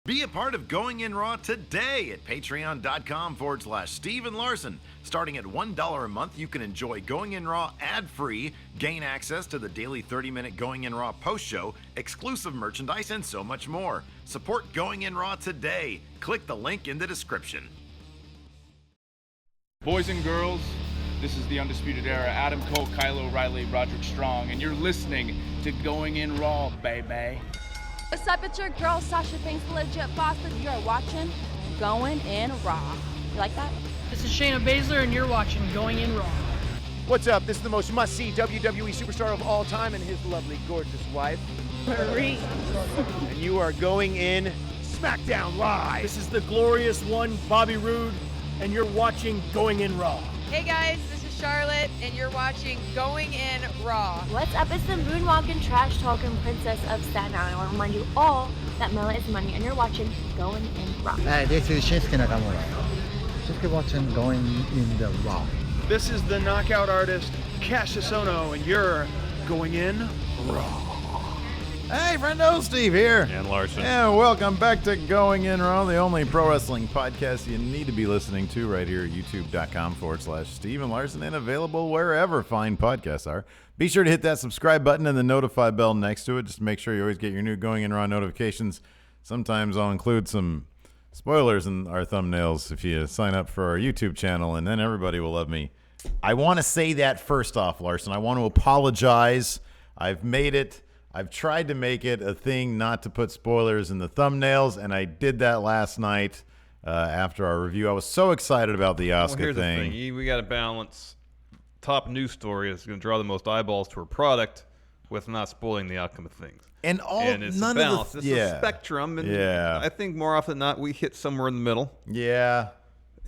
Be a part of Going In Raw today at patreon.com/Steve and Larson. Starting at $1 a month, you can enjoy Going In Raw ad-free, gain access to the daily 30-minute Going In Raw post-show, exclusive merchandise, and so much more. Support Going In Raw today. Click the link in the description. Boys and girls, this is the Undisputed Era. Adam Cole, Kyle O'Reilly, Roderick Strong, and you're listening to Going In Raw, baby. What's up, it's your girl Sasha Banks, the legit boss, and you're watching Going In Raw. You like that? This is Shayna Baszler, and you're watching Going In Raw. What's up? This is the most must-see WWE superstar of all time and his lovely, gorgeous wife, Marie. and you are going in SmackDown Live. This is the glorious one, Bobby Roode, and you're watching Going In Raw. Hey guys, this is Charlotte, and you're watching Going In Raw. What's up? It's the moonwalking, trash talking princess of Staten Island. I want to remind you all that Mela is money, and you're watching Going In Raw. Hi, this is Shinsuke Nakamura. Shinsuke watching Going In the Raw. This is the knockout artist, Cassius Ohno, and you're Going In Raw. Hey, friendo, Steve here. And Larson. And welcome back to Going In Raw, the only pro wrestling podcast you need to be listening to right here at youtube.com/Steve and Larson, and available wherever fine podcasts are. Be sure to hit that subscribe button and the notify bell next to it. Just make sure you always get your new Going In Raw notifications. Sometimes I'll include some spoilers in our thumbnails if you sign up for our YouTube channel, and then everybody will love me. I want to say that first off, Larson. I want to apologize. I've tried to make it a thing not to put spoilers in the thumbnails, and I did that last night after our review. I was so excited about the Asuka here's thing. The thing. We got to balance top news story that's going to draw the most eyeballs to a product with not spoiling the outcome of things. And it's none a balance. of the It's a spectrum, and I think more often than not we hit somewhere in the middle. Yeah.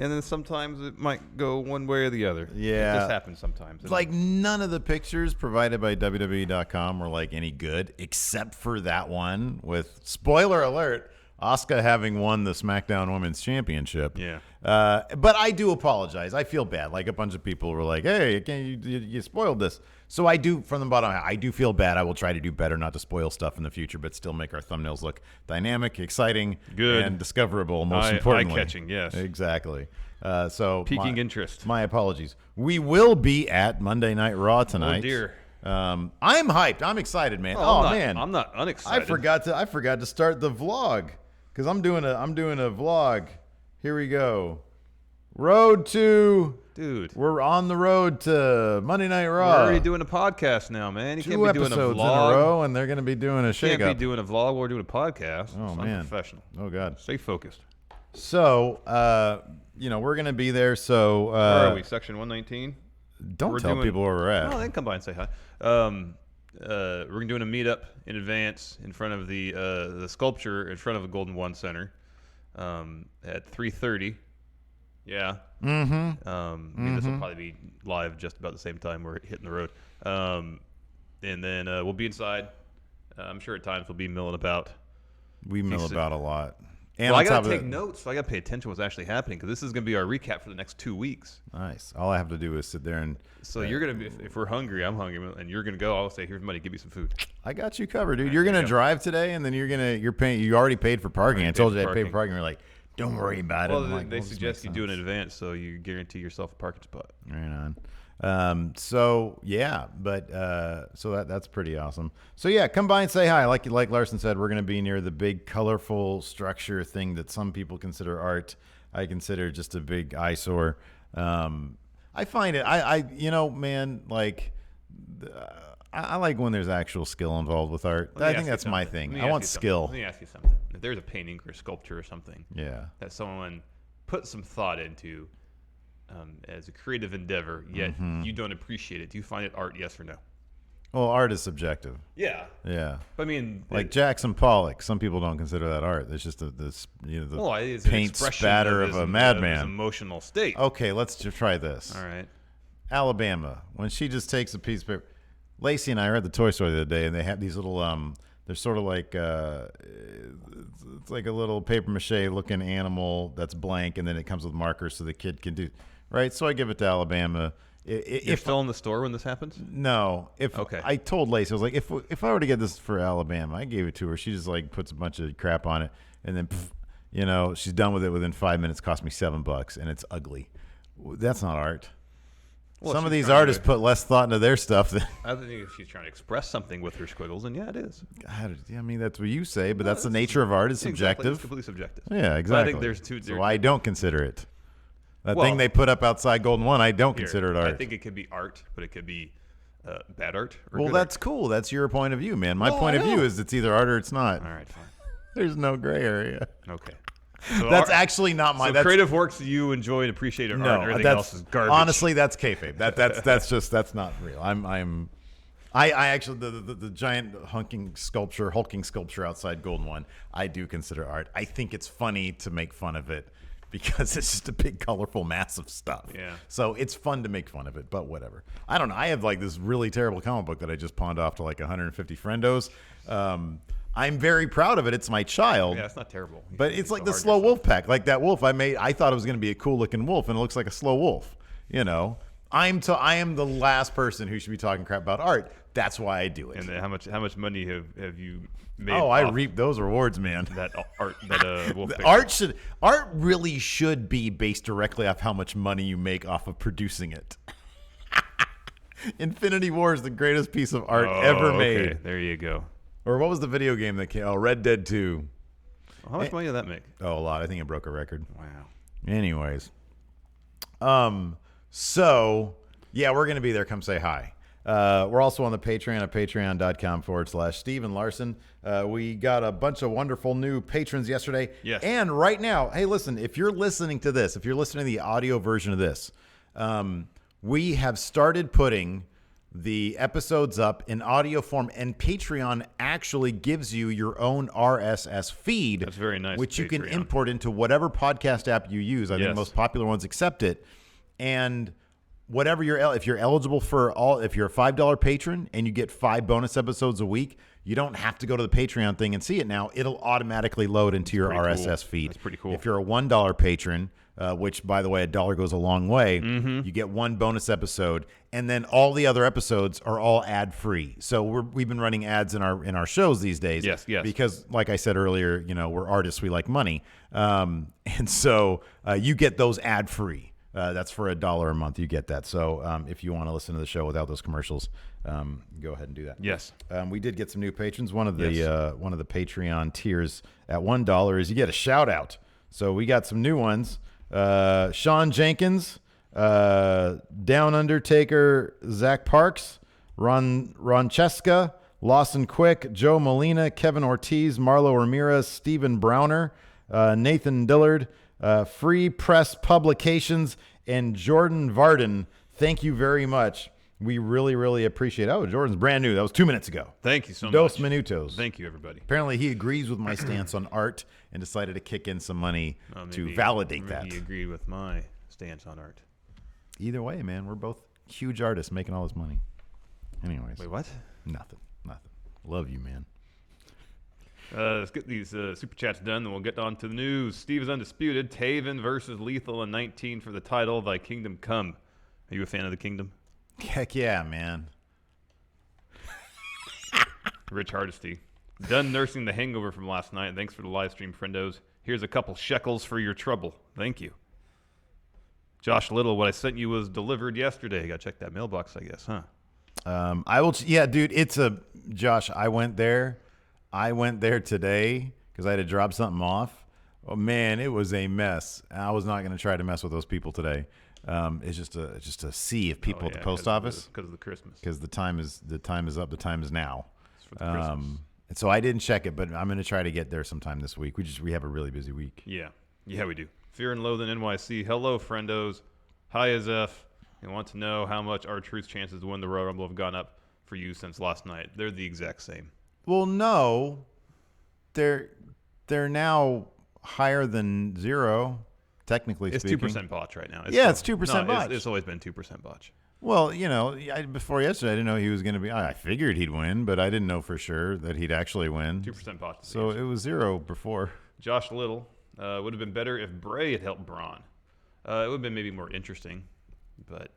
And then sometimes it might go one way or the other. Yeah. It just happens sometimes. Like, none of the pictures provided by WWE.com were, like, any good, except for that one with, spoiler alert, Asuka having won the SmackDown Women's Championship. Yeah. But I do apologize. I feel bad. Like, a bunch of people were like, hey, you spoiled this. So I do, from the bottom, I do feel bad. I will try to do better not to spoil stuff in the future, but still make our thumbnails look dynamic, exciting, good, and discoverable, most importantly. Eye-catching, yes. Exactly. So piquing interest. My apologies. We will be at Monday Night Raw tonight. Oh, dear. I'm hyped. I'm excited, man. Man. I'm not unexcited. I forgot to start the vlog because I'm doing a vlog. Here we go. Road to... Dude. We're on the road to Monday Night Raw. We're already doing a podcast now, man. You can't be doing a vlog. 2 episodes in a row, and they're going to be doing a shake-up. Can't be doing a vlog. We're doing a podcast. Oh, it's man. Unprofessional. Oh, God. Stay focused. So, we're going to be there. So, where are we? Section 119? Don't tell people where we're at. Oh, they can come by and say hi. We're doing a meetup in advance in front of the sculpture in front of the Golden One Center at 3:30. Yeah. Mm-hmm. This will probably be live just about the same time we're hitting the road. And then we'll be inside. I'm sure at times we'll be milling about. We mill about a lot. And I got to take notes, so I got to pay attention to what's actually happening, because this is going to be our recap for the next 2 weeks. Nice. All I have to do is sit there and... So you're going to be, if we're hungry, I'm hungry, and you're going to go, I'll say, here's money, give me some food. I got you covered, dude. You're going to drive today, and then you're paying, you already paid for parking. I told you I paid for parking. You're like, don't worry about it. Well, they suggest you do it in advance, so you guarantee yourself a parking spot. Right on. So that's pretty awesome. So yeah, come by and say hi. Like Larson said, we're going to be near the big colorful structure thing that some people consider art. I consider just a big eyesore. I find it, I like when there's actual skill involved with art. I think that's my thing. I want skill. Let me ask you something. If there's a painting or a sculpture or something that someone put some thought into as a creative endeavor, yet you don't appreciate it, do you find it art, yes or no? Well, art is subjective. Yeah. Yeah. But I mean, like Jackson Pollock, some people don't consider that art. It's just the paint spatter of a madman. His emotional state. Okay, let's just try this. All right. Alabama, when she just takes a piece of paper. Lacey and I were at the toy store the other day, and they have these little they're sort of like it's like a little paper mache looking animal that's blank, and then it comes with markers so the kid can do right. So I give it to Alabama. You're still in the store when this happens? No. Okay. I told Lacey, I was like, if I were to get this for Alabama, I gave it to her. She just like puts a bunch of crap on it. and then, you know, she's done with it within 5 minutes. Cost me $7, and it's ugly. That's not art. Well, some of these artists put less thought into their stuff than. I think if she's trying to express something with her squiggles, and yeah, it is. I mean, that's what you say, but that's the nature of art. It's subjective. It's completely subjective. Yeah, exactly. But I think there's two. So I don't consider it. That thing they put up outside Golden One, I don't consider it art. I think it could be art, but it could be bad art. Or well, that's cool. That's your point of view, man. My point of view is it's either art or it's not. All right, fine. There's no gray area. Okay. So that's actually not my. So creative works you enjoy and appreciate art. No, everything else is garbage. Honestly, that's kayfabe. That's not real. I actually the giant hulking sculpture outside Golden One, I do consider art. I think it's funny to make fun of it because it's just a big, colorful mass of stuff. Yeah. So it's fun to make fun of it, but whatever. I don't know. I have like this really terrible comic book that I just pawned off to like 150 friendos. I'm very proud of it. It's my child. Yeah, it's not terrible. But it's like the slow wolf pack. Like that wolf I made, I thought it was going to be a cool looking wolf, and it looks like a slow wolf. You know, I am the last person who should be talking crap about art. That's why I do it. And then how much money have you made? Oh, I reap those rewards, man. That art, that wolf. Art really should be based directly off how much money you make off of producing it. Infinity War is the greatest piece of art ever made. Okay. There you go. Or what was the video game that came? Oh, Red Dead 2. How much money did that make? Oh, a lot. I think it broke a record. Wow. Anyways. So, yeah, we're going to be there. Come say hi. We're also on the Patreon at patreon.com/Steven Larson. We got a bunch of wonderful new patrons yesterday. Yes. And right now, hey, listen, if you're listening to this, if you're listening to the audio version of this, we have started putting the episodes up in audio form, and Patreon actually gives you your own RSS feed. That's very nice. Which you can import into whatever podcast app you use. I think the most popular ones accept it. And whatever if you're eligible for if you're a $5 patron and you get 5 bonus episodes a week, you don't have to go to the Patreon thing and see it now. It'll automatically load into your RSS feed. That's pretty cool. If you're a $1 patron, which, by the way, $1 goes a long way, you get 1 bonus episode, and then all the other episodes are all ad-free. So we've been running ads in our shows these days. Yes. Because, like I said earlier, you know, we're artists, we like money. And so you get those ad-free. That's for $1 a month. You get that. So if you want to listen to the show without those commercials, go ahead and do that. Yes. We did get some new patrons. One of the Patreon tiers at $1 is you get a shout out. So we got some new ones. Sean Jenkins, Down Undertaker, Zach Parks, Roncheska, Lawson Quick, Joe Molina, Kevin Ortiz, Marlo Ramirez, Stephen Browner, Nathan Dillard, Free Press Publications, and Jordan Varden. Thank you very much. We really, really appreciate it. Oh, Jordan's brand new. That was 2 minutes ago. Thank you so much. Dos minutos. Thank you, everybody. Apparently, he agrees with my stance on art and decided to kick in some money to validate that. He agreed with my stance on art. Either way, man, we're both huge artists making all this money. Anyways. Wait, what? Nothing. Love you, man. Let's get these super chats done, then we'll get on to the news. Steve is undisputed. Taven versus Lethal in 19 for the title. Thy kingdom come. Are you a fan of the kingdom? Heck yeah, man. Rich Hardesty. Done nursing the hangover from last night. Thanks for the live stream, friendos. Here's a couple shekels for your trouble. Thank you. Josh Little, what I sent you was delivered yesterday. Got to check that mailbox, I guess, huh? I will. Yeah, dude. Josh. I went there today because I had to drop something off. Oh man, it was a mess. I was not going to try to mess with those people today. It's just to see if people at the post office because of the Christmas. Because the time is up. The time is now. It's for the Christmas. And so I didn't check it, but I'm going to try to get there sometime this week. We have a really busy week. Yeah, we do. Fear and Loathing NYC. Hello, friendos. Hi, Azef. I want to know how much our truth's chances to win the Royal Rumble have gone up for you since last night. They're the exact same. Well, no, they're now higher than 0, technically speaking. It's 2% botch right now. It's 2% botch. It's always been 2% botch. Well, you know, before yesterday, I didn't know he was going to be. I figured he'd win, but I didn't know for sure that he'd actually win. 2% botch. So it was 0 before. Josh Little, would have been better if Bray had helped Braun. It would have been maybe more interesting, but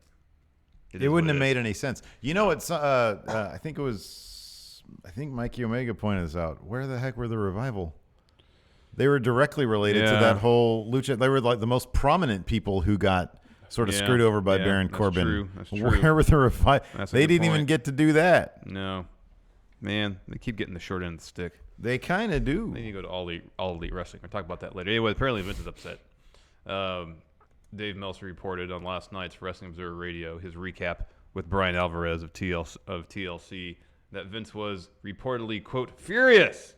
it wouldn't have made any sense. You know, it's I think Mikey Omega pointed this out. Where the heck were the Revival? They were directly related to that whole lucha. They were like the most prominent people who got sort of screwed over by Baron Corbin. True. That's true. Where were the revival? They didn't even get to do that. No. Man, they keep getting the short end of the stick. They kind of do. They need to go to All Elite Wrestling. We'll talk about that later. Anyway, apparently Vince is upset. Dave Meltzer reported on last night's Wrestling Observer Radio, his recap with Brian Alvarez of TLC, that Vince was reportedly, quote, furious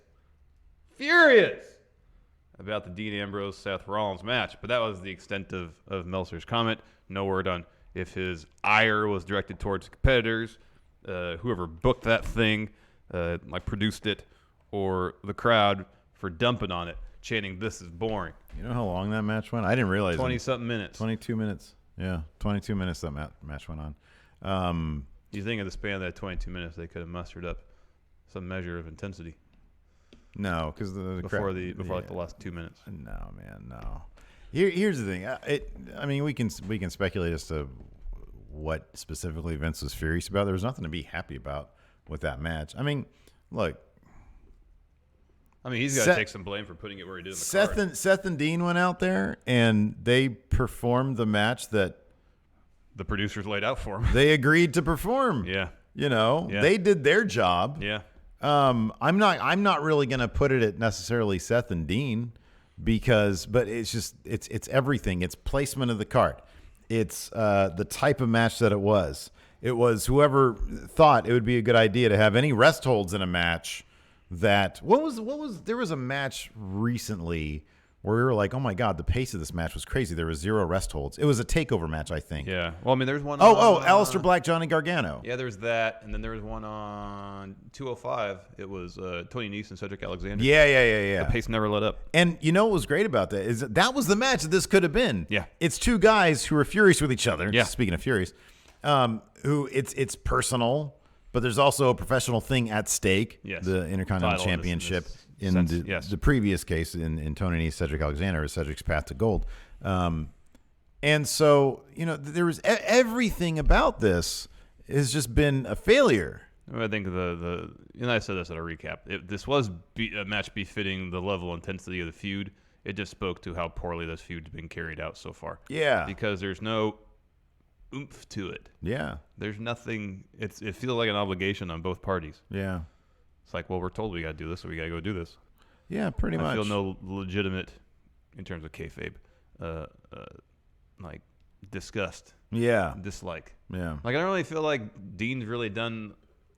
about the Dean Ambrose-Seth Rollins match. But that was the extent of Meltzer's comment. No word on if his ire was directed towards competitors, whoever booked that thing, like produced it, or the crowd for dumping on it, chanting, "This is boring." You know how long that match went? I didn't realize. 20-something minutes. 22 minutes. Yeah, 22 minutes that match went on. You think of the span of that 22 minutes, they could have mustered up some measure of intensity. No, because before like the last 2 minutes. No, man, no. Here's the thing. I mean, we can speculate as to what specifically Vince was furious about. There was nothing to be happy about with that match. I mean, look. I mean, he's got to take some blame for putting it where he did in the card. Seth and Dean went out there, and they performed the match that the producers laid out for them. They agreed to perform. Yeah. You know, they did their job. Yeah. I'm not really going to put it at necessarily Seth and Dean but it's just it's everything. It's placement of the card. It's the type of match that it was. It was whoever thought it would be a good idea to have any rest holds in a match. There was a match recently where we were like, oh my God, the pace of this match was crazy. There was 0 rest holds. It was a takeover match, I think. Yeah. Well, I mean, there's one. Aleister Black, Johnny Gargano. Yeah, there was that, and then there was one on 205. It was Tony Nese and Cedric Alexander. Yeah. The pace never let up. And you know what was great about that is that was the match that this could have been. Yeah. It's two guys who are furious with each other. Yeah. Speaking of furious, who it's personal. But there's also a professional thing at stake, the Intercontinental Championship. In the previous case, in Tony Nese, Cedric Alexander, is Cedric's path to gold. And so, you know, there was everything about this has just been a failure. I think I said this at a recap. This was a match befitting the level of intensity of the feud. It just spoke to how poorly this feud's been carried out so far. Yeah. Because there's no oomph to it. Yeah. There's nothing. It feels like an obligation on both parties. Yeah. It's like, well, we're told we got to do this, so we got to go do this. Yeah, pretty much. I feel no legitimate, in terms of kayfabe, like disgust. Yeah. Dislike. Yeah. Like, I don't really feel like Dean's really done,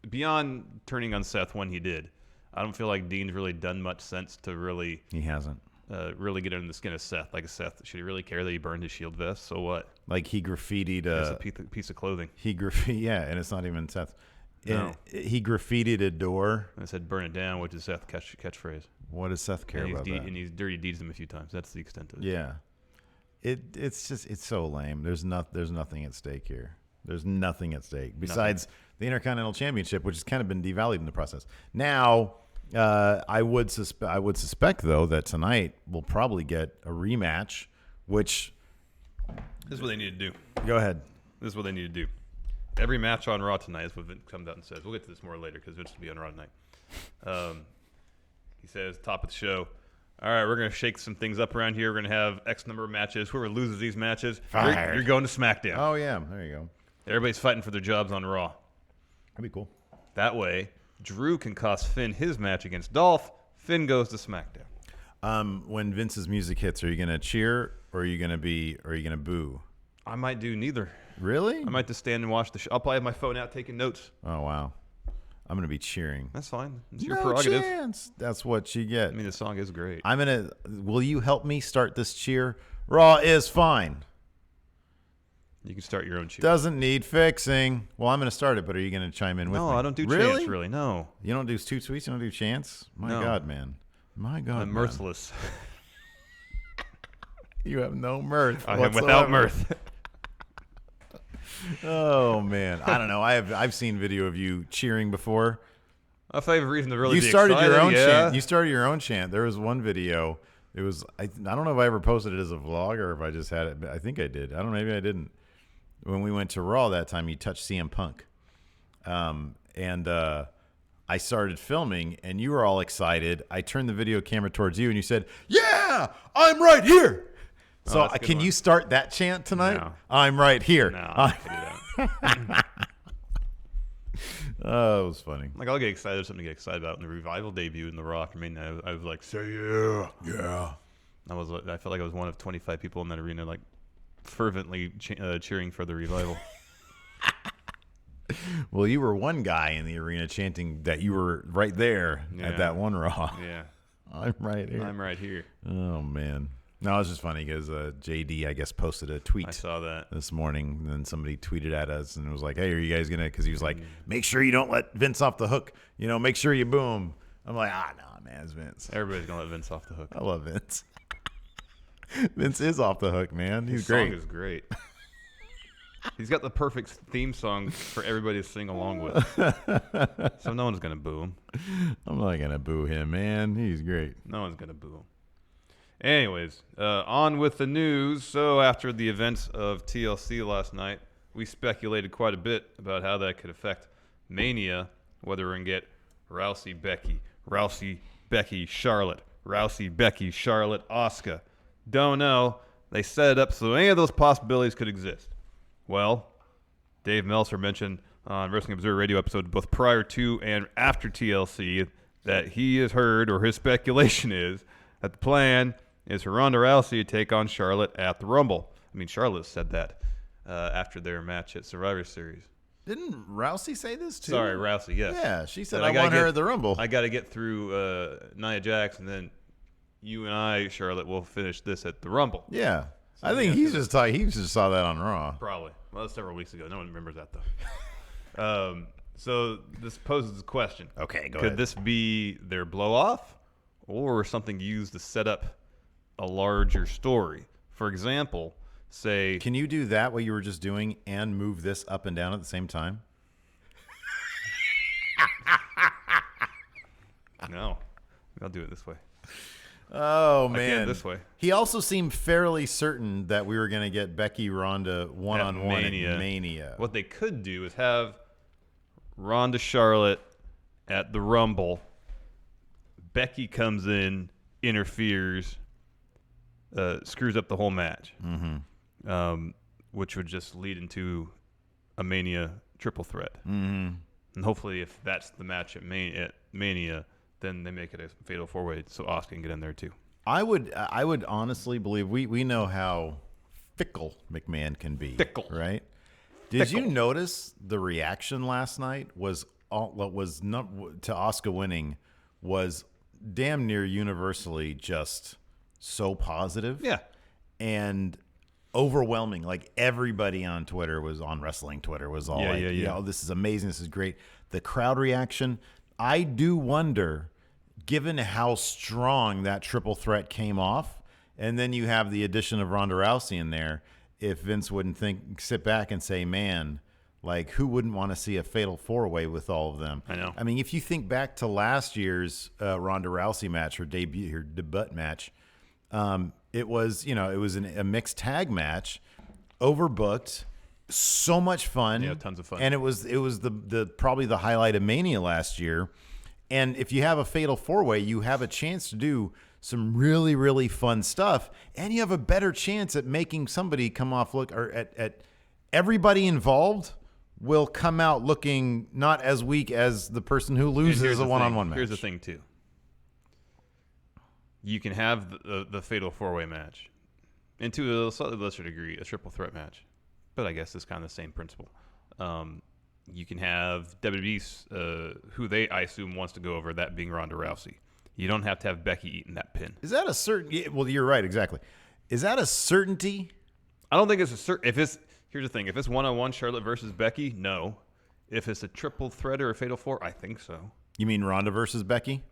beyond turning on Seth when he did, I don't feel like Dean's really done much sense to really. He hasn't. Really get under the skin of Seth. Like, Seth, should he really care that he burned his Shield vest? So what? Like, he graffitied it's a piece of clothing. And it's not even Seth. No. He graffitied a door. And it said, "Burn it down," which is Seth's catchphrase. What does Seth care about that? And he's dirty deeds them a few times. That's the extent of it. Yeah. It's so lame. There's nothing at stake here. There's nothing at stake besides the Intercontinental Championship, which has kind of been devalued in the process. Now, I would suspect though that tonight we'll probably get a rematch, which this is what they need to do. Go ahead. This is what they need to do. Every match on Raw tonight is what Vince comes out and says. We'll get to this more later because Vince will be on Raw tonight. He says, top of the show, all right, we're going to shake some things up around here. We're going to have X number of matches. Whoever loses these matches, you're going to SmackDown. Oh, yeah. There you go. Everybody's fighting for their jobs on Raw. That'd be cool. That way, Drew can cost Finn his match against Dolph. Finn goes to SmackDown. When Vince's music hits, are you going to cheer or are you going to boo? I might do neither. Really? I might just stand and watch the show. I'll probably have my phone out taking notes. Oh, wow. I'm going to be cheering. That's fine. It's your prerogative. Chance. That's what you get. I mean, the song is great. Will you help me start this cheer? Raw is fine. You can start your own cheer. Doesn't need fixing. Well, I'm going to start it, but are you going to chime in with me? No, I don't do chants, really. No. You don't do two tweets? You don't do chants? My God, man. My God, I'm mirthless. You have no mirth. I am without mirth. Oh man, I don't know. I've seen video of you cheering before. I thought you have a reason to really. You started your own chant. You started your own chant. There was one video. It was I don't know if I ever posted it as a vlog or if I just had it. I think I did. I don't know. Maybe I didn't. When we went to Raw that time, you touched CM Punk, and I started filming, and you were all excited. I turned the video camera towards you, and you said, "Yeah, I'm right here." So can you start that chant tonight? No. I'm right here. No, I can't do that. Oh, it was funny. Like, I'll get excited. There's something to get excited about. In the Revival debut in The Rock, I mean, I was like, say yeah. Yeah. I felt like I was one of 25 people in that arena, like, fervently cheering for the Revival. Well, you were one guy in the arena chanting that you were right there at that one Raw. Yeah. I'm right here. I'm right here. Oh, man. No, it was just funny because JD, I guess, posted a tweet. I saw that this morning. And then somebody tweeted at us and was like, hey, are you guys going to, because he was like, make sure you don't let Vince off the hook. You know, make sure you boom. I'm like, no, man, it's Vince. Everybody's going to let Vince off the hook. I love Vince. Vince is off the hook, man. He's great. His song is great. He's got the perfect theme song for everybody to sing along with. So no one's going to boo him. I'm not going to boo him, man. He's great. No one's going to boo him. Anyways, on with the news. So after the events of TLC last night, we speculated quite a bit about how that could affect Mania, whether we're going to get Rousey, Becky, Charlotte, Rousey, Becky, Charlotte, Asuka. Don't know. They set it up so any of those possibilities could exist. Well, Dave Meltzer mentioned on Wrestling Observer Radio episode both prior to and after TLC that he has heard, or his speculation is, that the plan is for Ronda Rousey to take on Charlotte at the Rumble. I mean, Charlotte said that after their match at Survivor Series. Didn't Rousey say this too? Sorry, Rousey, yes. Yeah, she said, I want her at the Rumble. I got to get through Nia Jax, and then you and I, Charlotte, will finish this at the Rumble. Yeah. So I think he just saw that on Raw. Probably. Well, that's several weeks ago. No one remembers that, though. So this poses a question. Okay, go ahead. Could this be their blow-off or something used to set up a larger story? For example, say... Can you do that, what you were just doing, and move this up and down at the same time? No. I'll do it this way. Oh, man. I can this way. He also seemed fairly certain that we were going to get Becky Ronda one-on-one at Mania. What they could do is have Ronda Charlotte at the Rumble. Becky comes in, interferes, screws up the whole match, which would just lead into a Mania triple threat. Mm-hmm. And hopefully if that's the match at Mania, then they make it a fatal four-way so Asuka can get in there too. I would honestly believe we know how fickle McMahon can be. Fickle, right? Did you notice the reaction last night was not to Asuka winning was damn near universally just so positive. Yeah. And overwhelming. Like everybody on Twitter was on wrestling Twitter was all oh, this is amazing, this is great. The crowd reaction, I do wonder, given how strong that triple threat came off, and then you have the addition of Ronda Rousey in there, if Vince wouldn't sit back and say, man, like who wouldn't want to see a fatal four-way with all of them? I know. I mean, if you think back to last year's Ronda Rousey match, her debut match, it was a mixed tag match, overbooked, so much fun. Yeah, tons of fun. And it was the probably the highlight of Mania last year. And if you have a fatal four-way, you have a chance to do some really, really fun stuff, and you have a better chance at making somebody come off at everybody involved will come out looking not as weak as the person who loses a one-on-one match. Here's the thing, too. You can have the fatal four-way match, and to a slightly lesser degree, a triple threat match. But I guess it's kind of the same principle. You can have WWE's, who I assume wants to go over, that being Ronda Rousey. You don't have to have Becky eating that pin. Is that a certain? Well, you're right, exactly. Is that a certainty? I don't think it's a certain. Here's the thing: if it's one-on-one Charlotte versus Becky, no. If it's a triple threat or a fatal four, I think so. You mean Ronda versus Becky?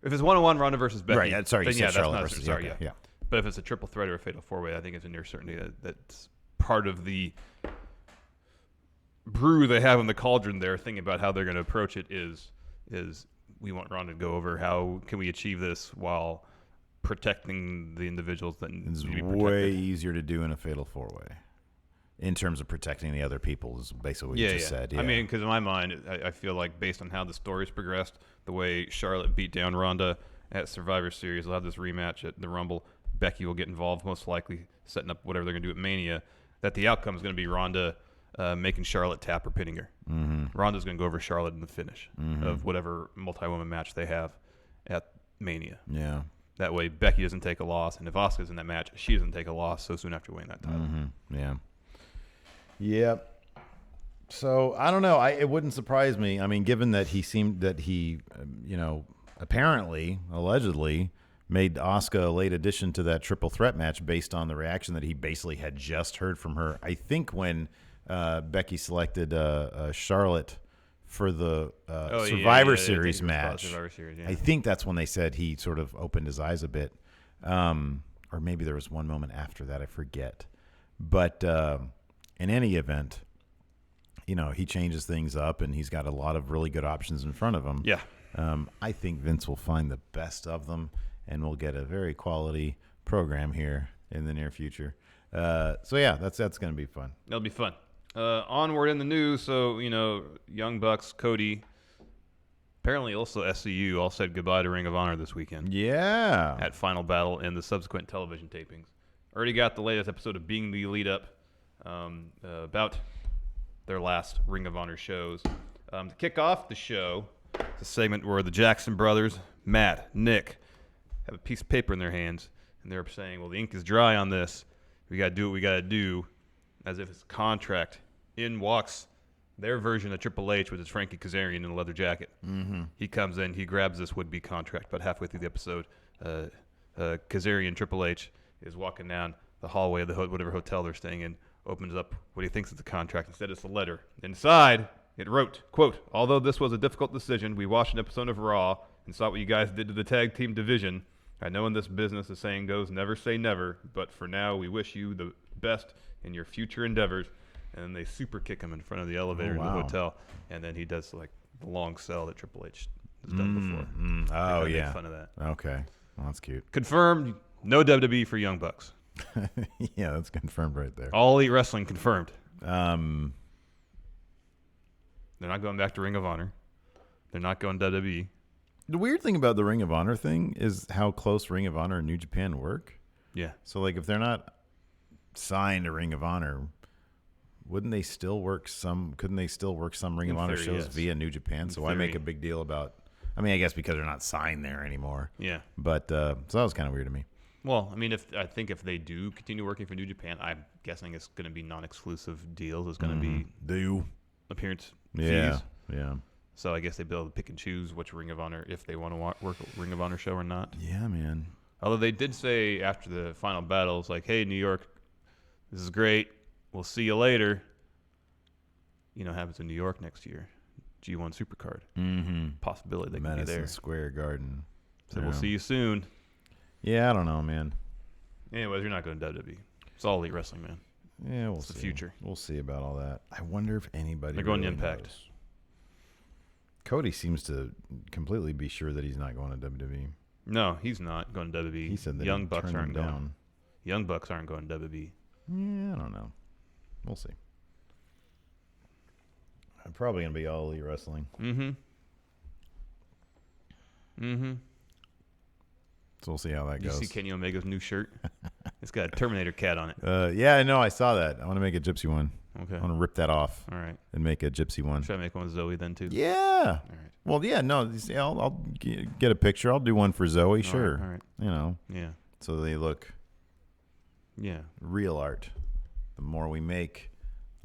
If it's one-on-one Ronda versus Becky, right? Yeah, sorry, then you said Charlotte that's versus. sorry, okay, yeah. But if it's a triple threat or a fatal four-way, I think it's a near certainty that's part of the brew they have in the cauldron there, thinking about how they're going to approach it is we want Ronda to go over. How can we achieve this while protecting the individuals that need to be protected? Way easier to do in a fatal four-way. in terms of protecting the other people is basically what you just said. Yeah. I mean, because in my mind, I feel like based on how the story's progressed, the way Charlotte beat down Ronda at Survivor Series, they'll have this rematch at the Rumble. Becky will get involved, most likely setting up whatever they're going to do at Mania, that the outcome is going to be Ronda making Charlotte tap or pinning her. Ronda's going to go over Charlotte in the finish of whatever multi-woman match they have at Mania. Yeah. That way, Becky doesn't take a loss, and if Asuka's in that match, she doesn't take a loss so soon after winning that title. Yeah. Yep. So, I don't know. It wouldn't surprise me. I mean, given that he apparently, allegedly, made Asuka a late addition to that triple threat match based on the reaction that he basically had just heard from her. I think when Becky selected Charlotte for the Survivor Series match, Survivor Series, I think that's when they said he sort of opened his eyes a bit. Or maybe there was one moment after that, I forget. But in any event, he changes things up, and he's got a lot of really good options in front of him. Yeah. I think Vince will find the best of them, and we'll get a very quality program here in the near future. So yeah, that's going to be fun. That'll be fun. Onward in the news, so Young Bucks, Cody, apparently also SCU, all said goodbye to Ring of Honor this weekend. Yeah. At Final Battle and the subsequent television tapings. Already got the latest episode of Being the Lead Up about their last Ring of Honor shows. To kick off the show, it's a segment where the Jackson brothers, Matt, Nick, have a piece of paper in their hands, and they're saying, well, the ink is dry on this. We got to do what we got to do, as if it's a contract. In walks their version of Triple H, which is Frankie Kazarian in a leather jacket. He comes in, he grabs this would-be contract, but halfway through the episode, Kazarian, Triple H, is walking down the hallway of the whatever hotel they're staying in, opens up what he thinks is a contract. Instead, it's a letter. Inside, it wrote, quote, although this was a difficult decision, we watched an episode of Raw and saw what you guys did to the tag team division. I know in this business the saying goes, never say never, but for now we wish you the best in your future endeavors. And then they super kick him in front of the elevator in the hotel, and then he does like the long sell that Triple H has done before. Oh, yeah. Make fun of that. Okay. Well, that's cute. Confirmed, no WWE for Young Bucks. Yeah, that's confirmed right there. All Elite Wrestling confirmed. They're not going back to Ring of Honor. They're not going to WWE. The weird thing about the Ring of Honor thing is how close Ring of Honor and New Japan work. Yeah. So, like, if they're not signed to Ring of Honor, couldn't they still work some Ring of Honor shows via New Japan? So why make a big deal about, I guess because they're not signed there anymore. Yeah. But, so that was kind of weird to me. Well, I think if they do continue working for New Japan, I'm guessing it's going to be non-exclusive deals. It's going to be appearance fees. Yeah. So I guess they'll be able to pick and choose which Ring of Honor, if they want to work a Ring of Honor show or not. Yeah, man. Although they did say after the final battles, like, hey, New York, this is great. We'll see you later. Happens in New York next year. G1 Supercard. Possibility they could be there. Madison Square Garden. So we'll see you soon. Yeah, I don't know, man. Anyways, you're not going to WWE. It's all Elite Wrestling, man. Yeah, we'll see. It's the future. We'll see about all that. I wonder if anybody. They're going really to Impact. knows. Cody seems to completely be sure that he's not going to WWE. No, he's not going to WWE. He said that Young Bucks aren't going. down. Young Bucks aren't going to WWE. Yeah, I don't know. We'll see. I'm probably going to be all Elite Wrestling. So we'll see how that goes. You see Kenny Omega's new shirt? It's got a Terminator cat on it. Yeah, I know. I saw that. I want to make a gypsy one. Okay. I want to rip that off. All right. And make a gypsy one. Should I make one with Zoe then, too? Yeah. All right. Well, yeah, no. I'll get a picture. I'll do one for Zoe, sure. All right. Yeah. Yeah. So they look real art. The more we make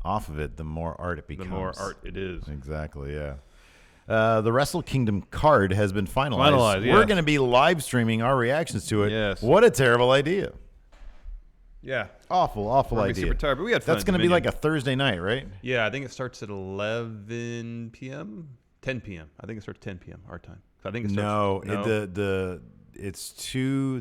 off of it, the more art it becomes. The more art it is. Exactly, yeah. The Wrestle Kingdom card has been finalized. Yeah. We're going to be live streaming our reactions to it. Yes. What a terrible idea. Yeah. Awful idea. Super tired, but we had fun. That's going to be like a Thursday night, right? Yeah, I think it starts at 11 p.m., 10 p.m. I think it starts 10 p.m. our time. I think it starts.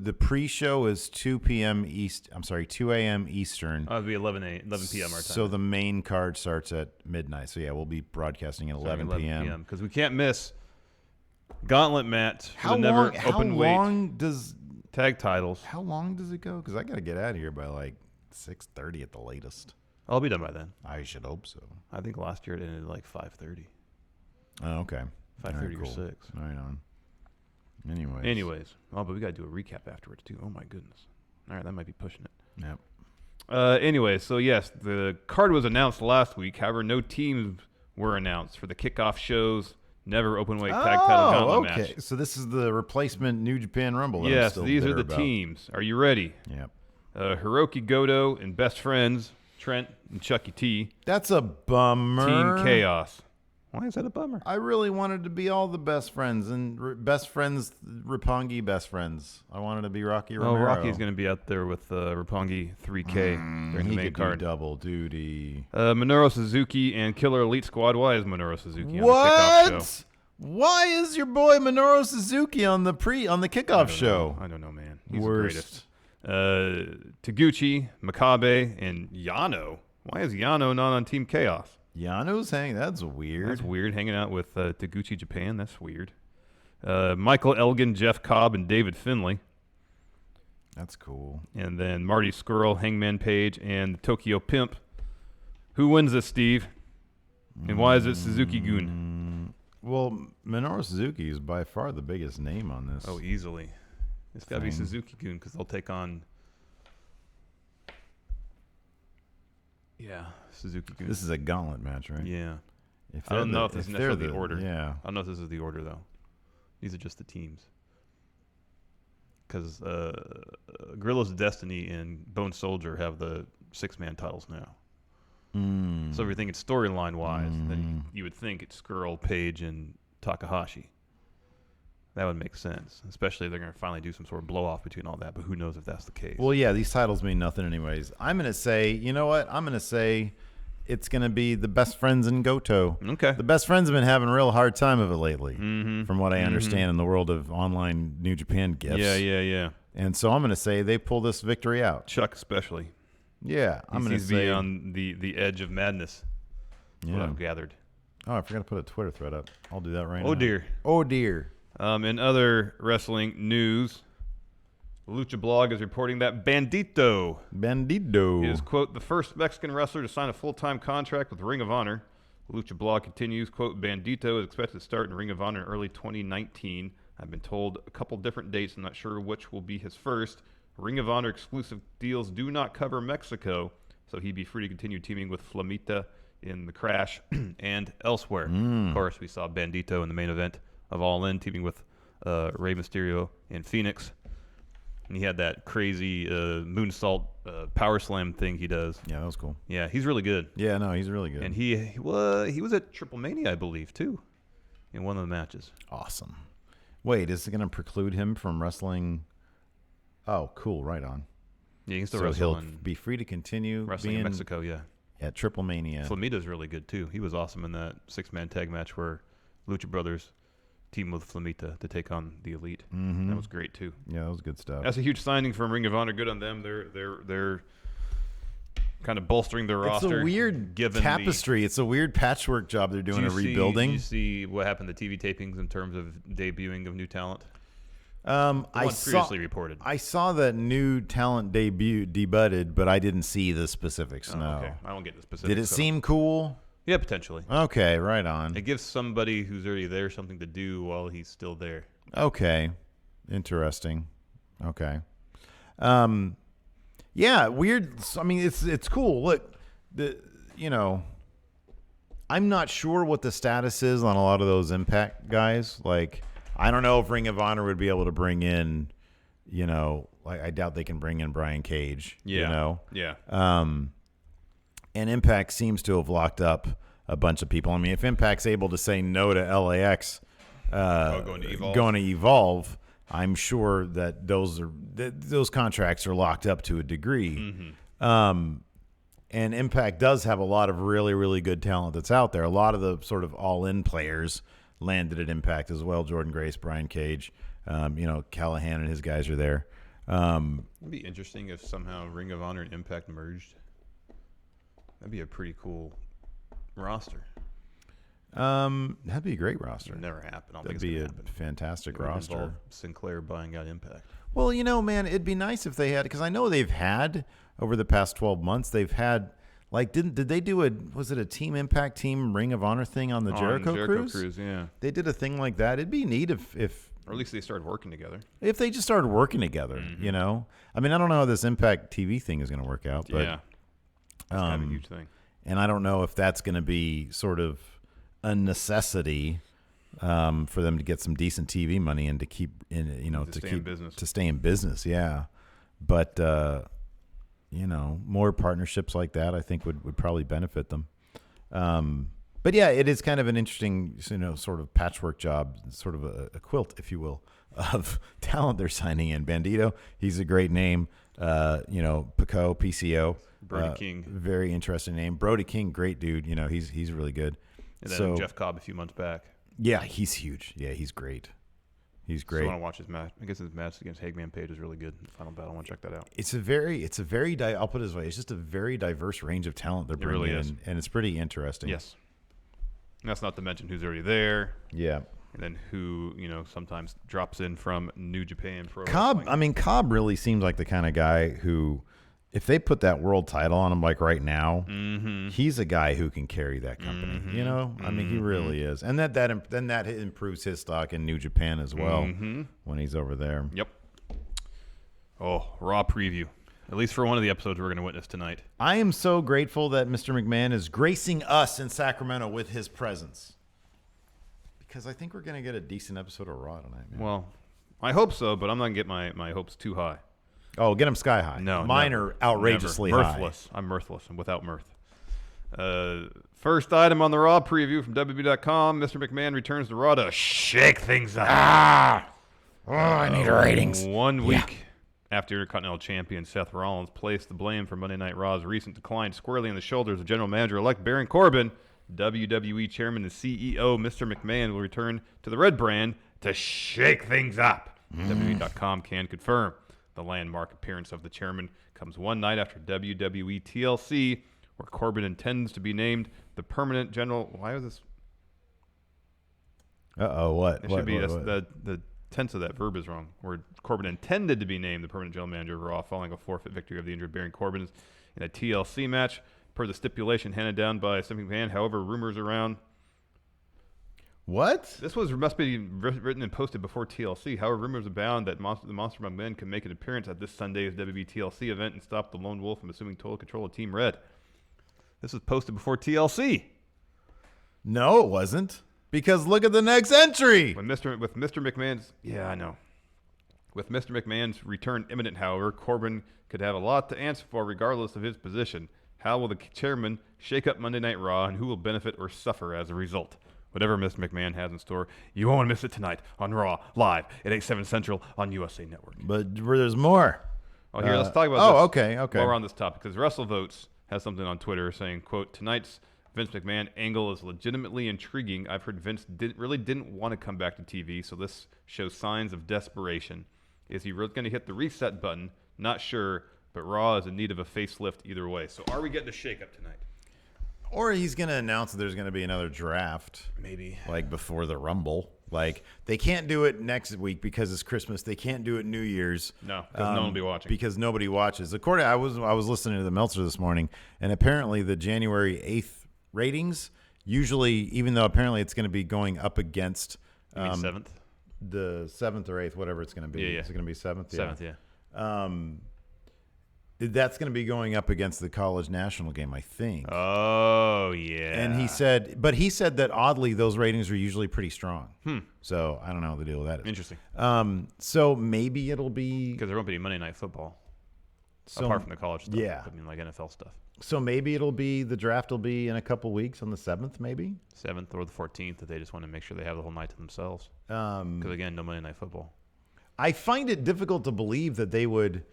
The pre-show is 2 p.m. East. I'm sorry, 2 a.m. Eastern. It'll be 11 p.m. our time. So the main card starts at midnight. So yeah, we'll be broadcasting at 11 p.m. Because we can't miss Gauntlet match. How long does tag titles? How long does it go? Because I got to get out of here by like 6:30 at the latest. I'll be done by then. I should hope so. I think last year it ended at like 5:30. Oh, okay. 5:30 or 6. Right on. Anyways. Oh, but we got to do a recap afterwards, too. Oh, my goodness. All right, that might be pushing it. Yep. Anyway, so yes, the card was announced last week. However, no teams were announced for the kickoff shows. Never open weight tag title gauntlet match. So this is the replacement New Japan Rumble. That Yes, I'm these still are the bitter about. teams. Are you ready? Yep. Hiroki Goto and best friends Trent and Chucky T. That's a bummer. Team Chaos. Why is that a bummer? I really wanted to be all the best friends and Roppongi best friends. I wanted to be Rocky Romero. Oh, Rocky's going to be out there with Roppongi 3K during the main card. Do double duty. Minoru Suzuki and Killer Elite Squad. Why is Minoru Suzuki on the kickoff show? Why is your boy Minoru Suzuki on the kickoff show? I don't know, man. He's Worst. the greatest. Taguchi, Makabe, and Yano. Why is Yano not on Team Chaos? Yano's that's weird. That's weird. Hanging out with Taguchi Japan. That's weird. Michael Elgin, Jeff Cobb, and David Finlay. That's cool. And then Marty Skrull, Hangman Page, and the Tokyo Pimp. Who wins this, Steve? And why is it Suzuki-gun? Well, Minoru Suzuki is by far the biggest name on this. Oh, easily. It's got to be Suzuki-gun because they'll take on... Yeah, Suzuki-gun. This is a gauntlet match, right? Yeah. I don't know if this is necessarily the order. Yeah. I don't know if this is the order, though. These are just the teams. Because Guerrillas of Destiny and Bone Soldier have the 6-man titles now. So if you're thinking storyline-wise, then you would think it's Skrull, Page, and Takahashi. That would make sense, especially if they're going to finally do some sort of blow-off between all that, but who knows if that's the case. Well, yeah, these titles mean nothing anyways. I'm going to say, you know what? I'm going to say it's going to be the best friends in Goto. Okay. The best friends have been having a real hard time of it lately, from what I understand in the world of online New Japan gifts. Yeah. And so I'm going to say they pull this victory out. Chuck especially. Yeah, I'm going to He's say on the edge of madness. What I've gathered. Oh, I forgot to put a Twitter thread up. I'll do that right now. Oh, dear. Oh, dear. In other wrestling news, Lucha Blog is reporting that Bandito is, quote, the first Mexican wrestler to sign a full-time contract with Ring of Honor. Lucha Blog continues, quote, Bandito is expected to start in Ring of Honor in early 2019. I've been told a couple different dates. I'm not sure which will be his first. Ring of Honor exclusive deals do not cover Mexico, so he'd be free to continue teaming with Flamita in the Crash and elsewhere. Of course, we saw Bandito in the main event of All In, teaming with Rey Mysterio and Phoenix. And he had that crazy moonsault power slam thing he does. Yeah, that was cool. Yeah, he's really good. Yeah, no, he's really good. And he was at Triple Mania, I believe, too, in one of the matches. Awesome. Wait, is it going to preclude him from wrestling? Oh, cool. Right on. Yeah, he can still so wrestle he'll and be free to continue wrestling being in Mexico, yeah. At Triple Mania. Flamita's really good, too. He was awesome in that 6-man tag match where Lucha Brothers team with Flamita to take on the Elite. That was great, too. Yeah, that was good stuff. That's a huge signing from Ring of Honor. Good on them. They're kind of bolstering their roster. It's a weird tapestry. It's a weird patchwork job they're doing rebuilding. Do you see what happened to TV tapings in terms of debuting of new talent? I previously reported. I saw that new talent debuted, but I didn't see the specifics. No, okay. I don't get the specifics. Did it seem cool? Yeah, potentially. Okay, right on. It gives somebody who's already there something to do while he's still there. Okay, interesting. Okay, yeah, weird. I mean, it's cool. Look, I'm not sure what the status is on a lot of those Impact guys. Like, I don't know if Ring of Honor would be able to bring in, like I doubt they can bring in Brian Cage. Yeah. And Impact seems to have locked up a bunch of people. I mean, if Impact's able to say no to LAX going to Evolve, I'm sure that those contracts are locked up to a degree. And Impact does have a lot of really, really good talent that's out there. A lot of the sort of all-in players landed at Impact as well. Jordan Grace, Brian Cage, Callahan and his guys are there. It'd be interesting if somehow Ring of Honor and Impact merged. That'd be a pretty cool roster. That'd be a great roster. It'd never happen. That'd be a fantastic roster. Sinclair buying out Impact. Well, man, it'd be nice if they had, because I know they've had over the past 12 months, they've had Like, did they do was it a Team Impact, Team Ring of Honor thing on the Jericho Cruise? Yeah. They did a thing like that. It'd be neat if or at least they started working together. If they just started working together, you know? I mean, I don't know how this Impact TV thing is going to work out, but yeah. It's kind of a huge thing. And I don't know if that's going to be sort of a necessity for them to get some decent TV money and to keep in, you know, to stay keep in business. To stay in business, yeah. But you know, more partnerships like that, I think would probably benefit them. But yeah, it is kind of an interesting, you know, sort of patchwork job, sort of a quilt, if you will, of talent they're signing in. Bandito, he's a great name. You know, Pico, PCO. Brody King. Very interesting name. Brody King, great dude. You know, he's really good. And then Jeff Cobb a few months back. Yeah, he's huge. Yeah, he's great. He's great. I want to watch his match. I guess his match against Hangman Page is really good. Final Battle. I want to check that out. It's a very I'll put it this way. It's just a very diverse range of talent they're bringing in, and it's pretty interesting. Yes. And that's not to mention who's already there. Yeah. And then who, you know, sometimes drops in from New Japan Pro Cobb, Wrestling. I mean, Cobb really seems like the kind of guy who, if they put that world title on him like right now, he's a guy who can carry that company. You know, I mean, he really is, and that improves his stock in New Japan as well when he's over there. Yep. Oh, Raw preview. At least for one of the episodes we're going to witness tonight. I am so grateful that Mr. McMahon is gracing us in Sacramento with his presence, because I think we're going to get a decent episode of Raw tonight, man. Well, I hope so, but I'm not going to get my hopes too high. Oh, get them sky high. No, mine never, are outrageously never. high. Mirthless. I'm mirthless and without mirth. First item on the Raw preview from WWE.com. Mr. McMahon returns to Raw to shake things up. Oh, I need ratings. 1 week after Intercontinental Champion Seth Rollins placed the blame for Monday Night Raw's recent decline squarely on the shoulders of General Manager-elect Baron Corbin, WWE Chairman and CEO Mr. McMahon will return to the Red Brand to shake things up. WWE.com can confirm. The landmark appearance of the chairman comes one night after WWE TLC, where Corbin intends to be named the permanent general. Why is this? What? It should be the tense of that verb is wrong. Where Corbin intended to be named the permanent general manager of Raw following a forfeit victory of the injured Baron Corbin in a TLC match, per the stipulation handed down by Stephanie McMahon. However, rumors around. What? This must be written and posted before TLC. However, rumors abound that the Monster McMahon can make an appearance at this Sunday's WWE TLC event and stop the Lone Wolf from assuming total control of Team Red. This was posted before TLC. No, it wasn't. Because look at the next entry. With Mr. McMahon's, yeah, I know. With Mr. McMahon's return imminent, however, Corbin could have a lot to answer for regardless of his position. How will the chairman shake up Monday Night Raw, and who will benefit or suffer as a result? Whatever Mr. McMahon has in store, you won't miss it tonight on Raw, live at 8/7 Central on USA Network. But where there's more. Oh, here, let's talk about this. Okay. While we're on this topic, because WrestleVotes has something on Twitter saying, quote, tonight's Vince McMahon angle is legitimately intriguing. I've heard Vince really didn't want to come back to TV, so this shows signs of desperation. Is he really going to hit the reset button? Not sure, but Raw is in need of a facelift either way. So are we getting a shakeup tonight? Or he's going to announce that there's going to be another draft. Maybe. Like before the Rumble. Like, they can't do it next week because it's Christmas. They can't do it New Year's. No, because no one will be watching. Because nobody watches. According, I was listening to the Meltzer this morning, and apparently the January 8th ratings, usually, even though apparently it's going to be going up against... 7th? The 7th or 8th, whatever it's going to be. Yeah. Is it going to be 7th? 7th, yeah. That's going to be going up against the college national game, I think. Oh, yeah. And he said that oddly, those ratings are usually pretty strong. So I don't know what the deal with that is. Interesting. So maybe it'll be... Because there won't be any Monday Night Football. Apart from the college stuff. Yeah. I mean, like NFL stuff. So maybe the draft will be in a couple weeks on the 7th, maybe? 7th or the 14th, if they just want to make sure they have the whole night to themselves. Because, again, no Monday Night Football. I find it difficult to believe that they would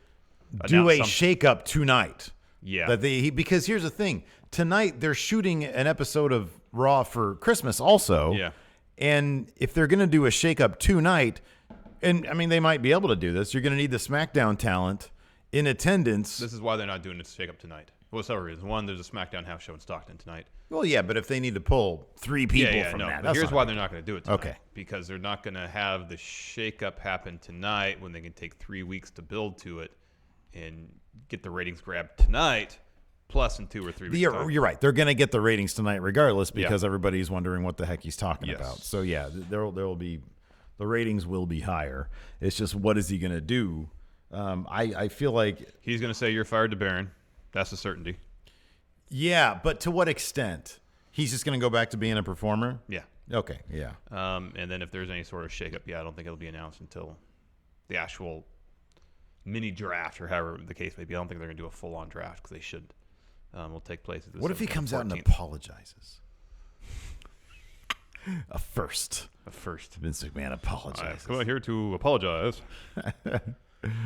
do a shakeup tonight. Yeah. Because here's the thing. Tonight, they're shooting an episode of Raw for Christmas also. Yeah. And if they're going to do a shakeup tonight, and, I mean, they might be able to do this, you're going to need the SmackDown talent in attendance. This is why they're not doing this shakeup tonight. Well, several reasons. One, there's a SmackDown house show in Stockton tonight. Well, yeah, but if they need to pull 3 people from that, but here's why they're not going to do it tonight. Okay. Because they're not going to have the shakeup happen tonight when they can take 3 weeks to build to it and get the ratings grabbed tonight. plus in 2 or 3 weeks. You're right. They're going to get the ratings tonight regardless because everybody's wondering what the heck he's talking about. So, yeah, there will be – the ratings will be higher. It's just what is he going to do? I feel like – he's going to say you're fired to Baron. That's a certainty. Yeah, but to what extent? He's just going to go back to being a performer? Yeah. Okay, yeah. And then if there's any sort of shakeup, I don't think it'll be announced until the actual mini draft or however the case may be. I don't think they're going to do a full-on draft because they should. Will take place. What if he comes out and apologizes? A first. Vince McMahon apologizes. I've come out here to apologize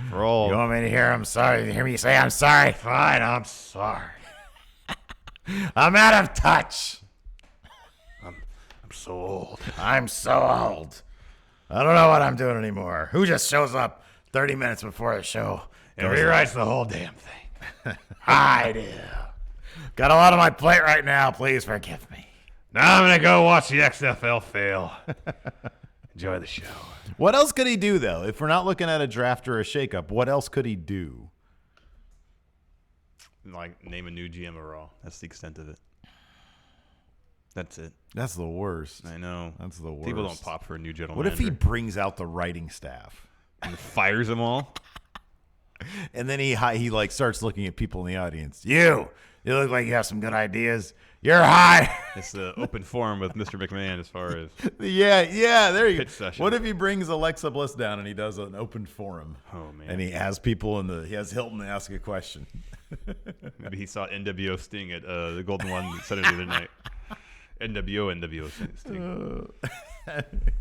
for all. You want me to hear I'm sorry? Hear me say I'm sorry? Fine, I'm sorry. I'm out of touch. I'm so old. I'm so old. I don't know what I'm doing anymore. Who just shows up 30 minutes before the show and rewrites the whole damn thing? I do. Got a lot on my plate right now. Please forgive me. Now I'm going to go watch the XFL fail. Enjoy the show. What else could he do, though? If we're not looking at a draft or a shakeup, what else could he do? Like, name a new GM of Raw. That's the extent of it. That's it. That's the worst. I know. That's the worst. People don't pop for a new general What manager. if he brings out the writing staff? And fires them all? And then he like starts looking at people in the audience. You look like you have some good ideas. You're high. It's the open forum with Mr. McMahon as far as yeah, there you go. pitch session. What if he brings Alexa Bliss down and he does an open forum? Oh man. And he has people he has Hilton ask a question. Maybe he saw NWO Sting at the Golden One Saturday the other night. NWO Sting.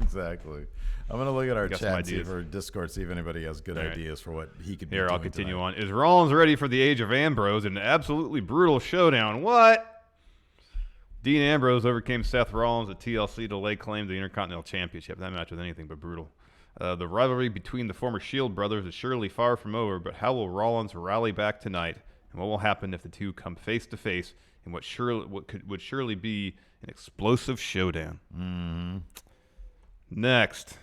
Exactly. I'm going to look at our Got chat some and see ideas. if our Discord, see if anybody has good All right. ideas for what he could be Here, I'll doing continue tonight. on. Is Rollins ready for the age of Ambrose in an absolutely brutal showdown? What? Dean Ambrose overcame Seth Rollins at TLC to lay claim to the Intercontinental Championship. That match was anything but brutal. The rivalry between the former Shield brothers is surely far from over, but how will Rollins rally back tonight? And what will happen if the two come face to face in what would surely be an explosive showdown? Mm-hmm. Next,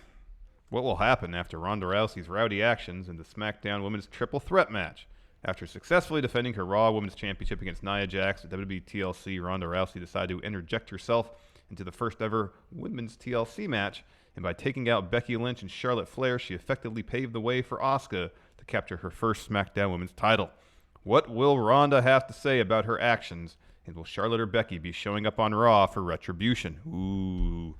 what will happen after Ronda Rousey's rowdy actions in the SmackDown Women's Triple Threat match? After successfully defending her Raw Women's Championship against Nia Jax at WWE TLC, Ronda Rousey decided to interject herself into the first ever Women's TLC match, and by taking out Becky Lynch and Charlotte Flair, she effectively paved the way for Asuka to capture her first SmackDown Women's title. What will Ronda have to say about her actions? And will Charlotte or Becky be showing up on Raw for retribution? Ooh.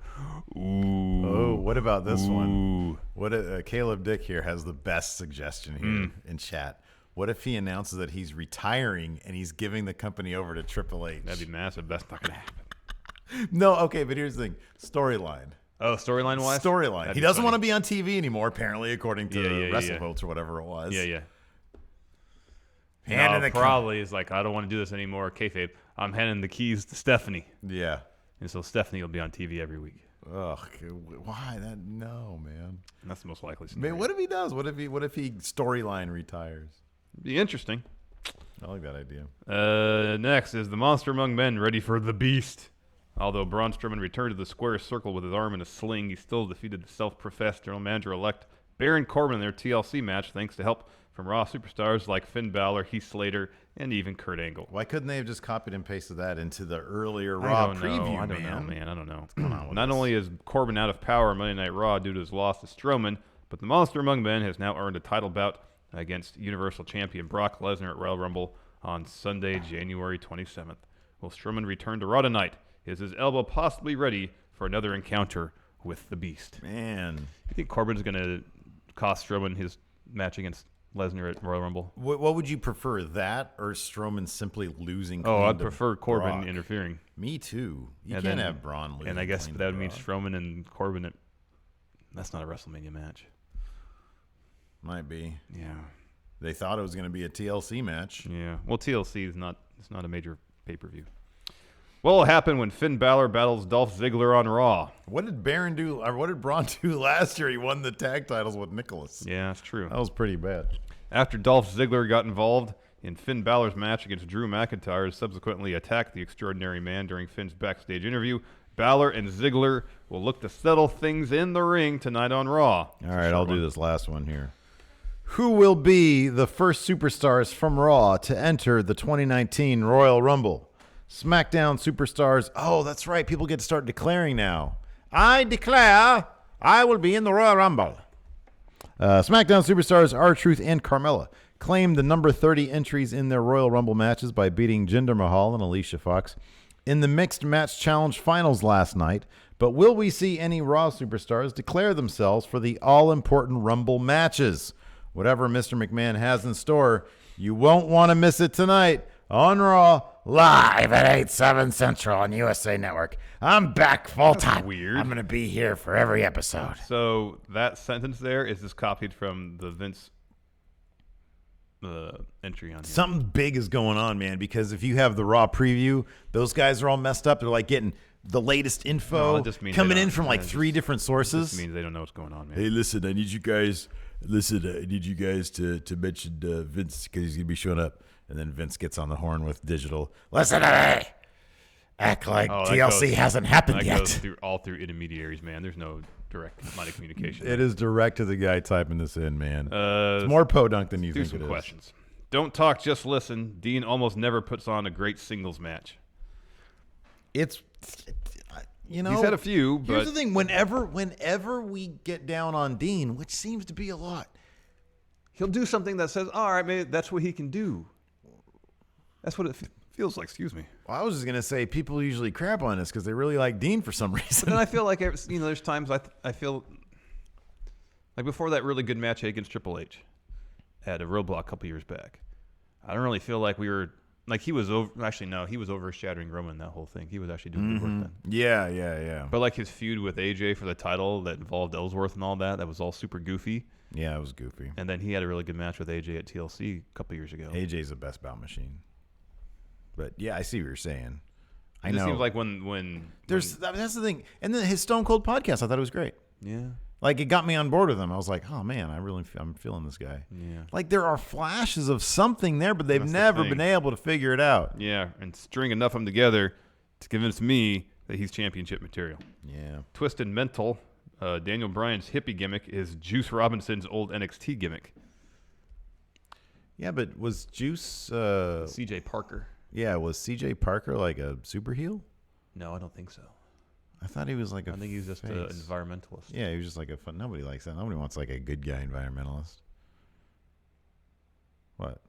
Oh, what about this one? What Caleb Dick here has the best suggestion here in chat. What if he announces that he's retiring and he's giving the company over to Triple H? That'd be massive. That's not going to happen. No, okay, but here's the thing. Storyline. Oh, storyline-wise? Storyline. That'd He be doesn't funny. want to be on TV anymore, apparently, according to Yeah, WrestleVotes or whatever it was. Yeah. Handing the probably is like, I don't want to do this anymore. Kayfabe. I'm handing the keys to Stephanie. Yeah. And so Stephanie will be on TV every week. Ugh, why that? No, man. And that's the most likely scenario. Man, what if he does? What if he storyline retires? Be interesting. I like that idea. Next is the Monster Among Men ready for the Beast. Although Braun Strowman returned to the square circle with his arm in a sling, he still defeated the self-professed general manager-elect Baron Corbin in their TLC match, thanks to help from Raw superstars like Finn Balor, Heath Slater, and even Kurt Angle. Why couldn't they have just copied and pasted that into the earlier Raw preview, I don't know, man. I don't know. What's going on with Not this? only is Corbin out of power on Monday Night Raw due to his loss to Strowman, but the Monster Among Men has now earned a title bout against Universal Champion Brock Lesnar at Royal Rumble on Sunday, January 27th. Will Strowman return to Raw tonight? Is his elbow possibly ready for another encounter with the Beast? Man. You think Corbin's going to cost Strowman his match against Lesnar at Royal Rumble? What would you prefer, that or Strowman simply losing? Oh, clean I'd to prefer Corbin Brock? interfering. Me too. You And can't then- have Braun losing. And I guess clean that to would mean Brock. Strowman and Corbin. That's not a WrestleMania match. Might be. Yeah. They thought it was going to be a TLC match. Yeah. Well, TLC is not. It's not a major pay-per-view. What will happen when Finn Balor battles Dolph Ziggler on Raw? What did Baron do? Or what did Braun do last year? He won the tag titles with Nicholas. Yeah, that's true. That was pretty bad. After Dolph Ziggler got involved in Finn Balor's match against Drew McIntyre, subsequently attacked the Extraordinary Man during Finn's backstage interview, Balor and Ziggler will look to settle things in the ring tonight on Raw. All right, I'll do this last one here. Who will be the first superstars from Raw to enter the 2019 Royal Rumble? SmackDown superstars. Oh, that's right. People get to start declaring now. I declare I will be in the Royal Rumble. SmackDown superstars R-Truth and Carmella claimed the number 30 entries in their Royal Rumble matches by beating Jinder Mahal and Alicia Fox in the Mixed Match Challenge finals last night. But will we see any Raw superstars declare themselves for the all-important Rumble matches? Whatever Mr. McMahon has in store, you won't want to miss it tonight on Raw, live at 8/7 Central on USA Network. I'm back full-time. Weird. I'm going to be here for every episode. So that sentence there is just copied from the Vince entry on here. Something big is going on, man, because if you have the Raw preview, those guys are all messed up. They're like getting the latest info coming in from like three different sources. This means they don't know what's going on, man. Hey, listen, I need you guys to mention Vince because he's going to be showing up. And then Vince gets on the horn with digital. Listen to me. Act like TLC hasn't happened yet. That goes all through intermediaries, man. There's no direct line of communication. It is direct to the guy typing this in, man. It's more podunk than you think it is. Do some questions. Don't talk, just listen. Dean almost never puts on a great singles match. It's, you know. He's had a few, but. Here's the thing. Whenever we get down on Dean, which seems to be a lot, he'll do something that says, all right, maybe that's what he can do. That's what it feels like. Excuse me. Well, I was just going to say people usually crap on us because they really like Dean for some reason. But then I feel like, there's times I feel like before that really good match against Triple H at a Roadblock a couple years back, I don't really feel like we were, like he was over, actually no, he was overshadowing Roman that whole thing. He was actually doing good work then. Yeah. But like his feud with AJ for the title that involved Ellsworth and all that was all super goofy. Yeah, it was goofy. And then he had a really good match with AJ at TLC a couple years ago. AJ's the best bout machine. But yeah, I see what you're saying. I It just know. seems like when that's the thing. And then his Stone Cold podcast, I thought it was great. Yeah. Like it got me on board with him. I was like, oh man, I'm feeling this guy. Yeah. Like there are flashes of something there, but they've never been able to figure it out. Yeah, and string enough of them together to convince me that he's championship material. Yeah. Twisted Mental, Daniel Bryan's hippie gimmick is Juice Robinson's old NXT gimmick. Yeah, but was Juice CJ Parker? Yeah, was CJ Parker like a super heel? No, I don't think so. I thought he was like I think he's just an environmentalist. Yeah, he was just like a fun. Nobody likes that. Nobody wants like a good guy environmentalist. What?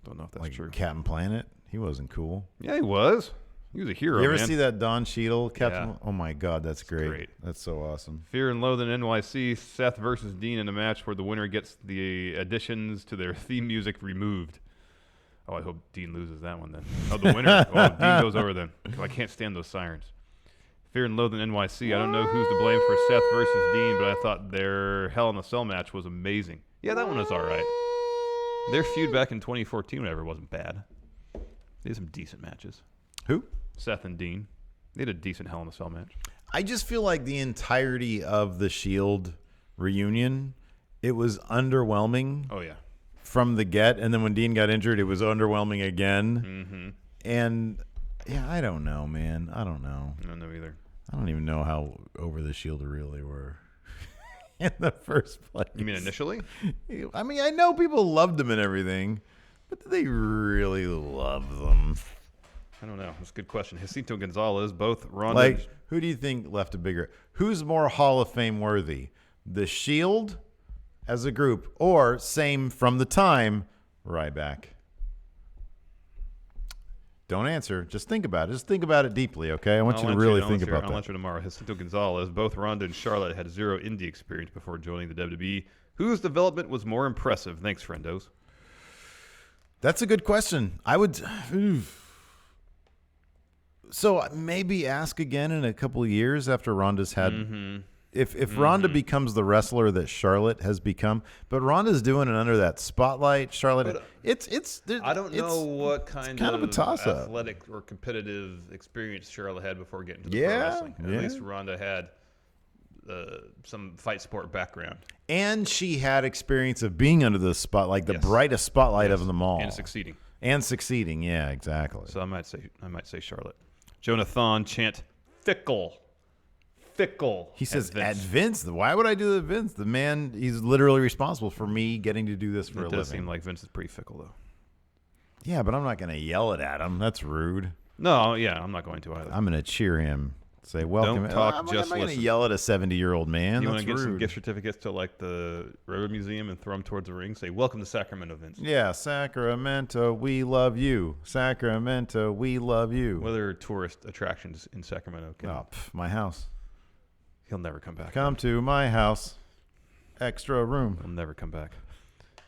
Don't know if that's like true. Captain Planet? He wasn't cool. Yeah, he was. He was a hero. You ever man. see that Don Cheadle Captain? Yeah. Oh my God, that's great. That's so awesome. Fear and Loathing NYC, Seth versus Dean in a match where the winner gets the additions to their theme music removed. Oh, I hope Dean loses that one then. Oh, the winner. Oh, Dean goes over then. I can't stand those sirens. Fear and Loathing NYC. I don't know who's to blame for Seth versus Dean, but I thought their Hell in a Cell match was amazing. Yeah, that one was all right. Their feud back in 2014, whatever, wasn't bad. They had some decent matches. Who? Seth and Dean. They had a decent Hell in a Cell match. I just feel like the entirety of the Shield reunion, it was underwhelming. Oh, yeah. From the get, and then when Dean got injured, it was underwhelming again. Mm-hmm. And yeah, I don't know, man. I don't know. I don't know either. I don't even know how over the Shield really were in the first place. You mean initially? I mean, I know people loved them and everything, but did they really love them? I don't know. That's a good question. Jacinto Gonzalez, both Ronda. Like, who do you think left a bigger? Who's more Hall of Fame worthy? The Shield as a group, or same from the time, Ryback? Don't answer. Just think about it. Just think about it deeply, okay? I want you to really think about that. I'll answer tomorrow. Jacinto Gonzalez, both Ronda and Charlotte had zero indie experience before joining the WWE. Whose development was more impressive? Thanks, friendos. That's a good question. I would... So maybe ask again in a couple of years after Ronda's had... Mm-hmm. If Ronda becomes the wrestler that Charlotte has become, but Ronda's doing it under that spotlight, Charlotte, I don't know what kind of a toss-up. Athletic or competitive experience Charlotte had before getting to the pro Yeah, wrestling. At least Ronda had some fight sport background. And she had experience of being under the spotlight, the brightest spotlight of them all. And succeeding. Yeah, exactly. So I might say Charlotte. Jonathan chant fickle. fickle. He says at Vince. Why would I do it at Vince? The man, he's literally responsible for me getting to do this for a living. It does seem like Vince is pretty fickle, though. Yeah, but I'm not going to yell it at him. That's rude. No, yeah, I'm not going to either. I'm going to cheer him. Say, welcome. Don't talk, I'm just not going to listen. yell at a 70-year-old man. You want to get some gift certificates to like the Railroad Museum and throw them towards the ring? Say, welcome to Sacramento, Vince. Yeah, Sacramento, we love you. Sacramento, we love you. What other tourist attractions in Sacramento? My house. He'll never come back. Come to my house. Extra room. He'll never come back.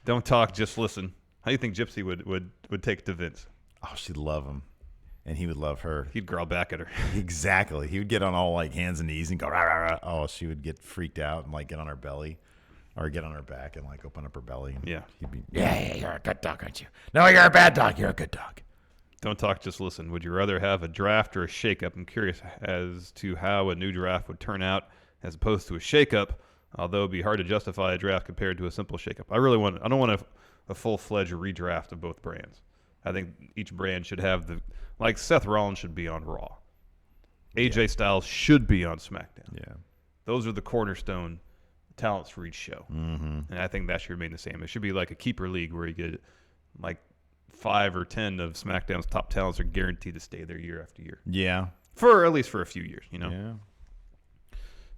Don't talk, just listen. How do you think Gypsy would take to Vince? Oh, she'd love him. And he would love her. He'd growl back at her. Exactly. He would get on all like hands and knees and go, rah, rah, rah. Oh, she would get freaked out and like get on her belly or get on her back and like open up her belly. And yeah. He'd be, yeah, you're a good dog, aren't you? No, you're a bad dog. You're a good dog. Don't talk, just listen. Would you rather have a draft or a shakeup? I'm curious as to how a new draft would turn out as opposed to a shakeup, although it'd be hard to justify a draft compared to a simple shakeup. I don't want a full-fledged redraft of both brands. I think each brand should have like Seth Rollins should be on Raw. AJ Styles should be on SmackDown. Yeah. Those are the cornerstone talents for each show. Mm-hmm. And I think that should remain the same. It should be like a keeper league where you get like 5 or 10 of SmackDown's top talents are guaranteed to stay there year after year. Yeah. For at least for a few years, you know? Yeah.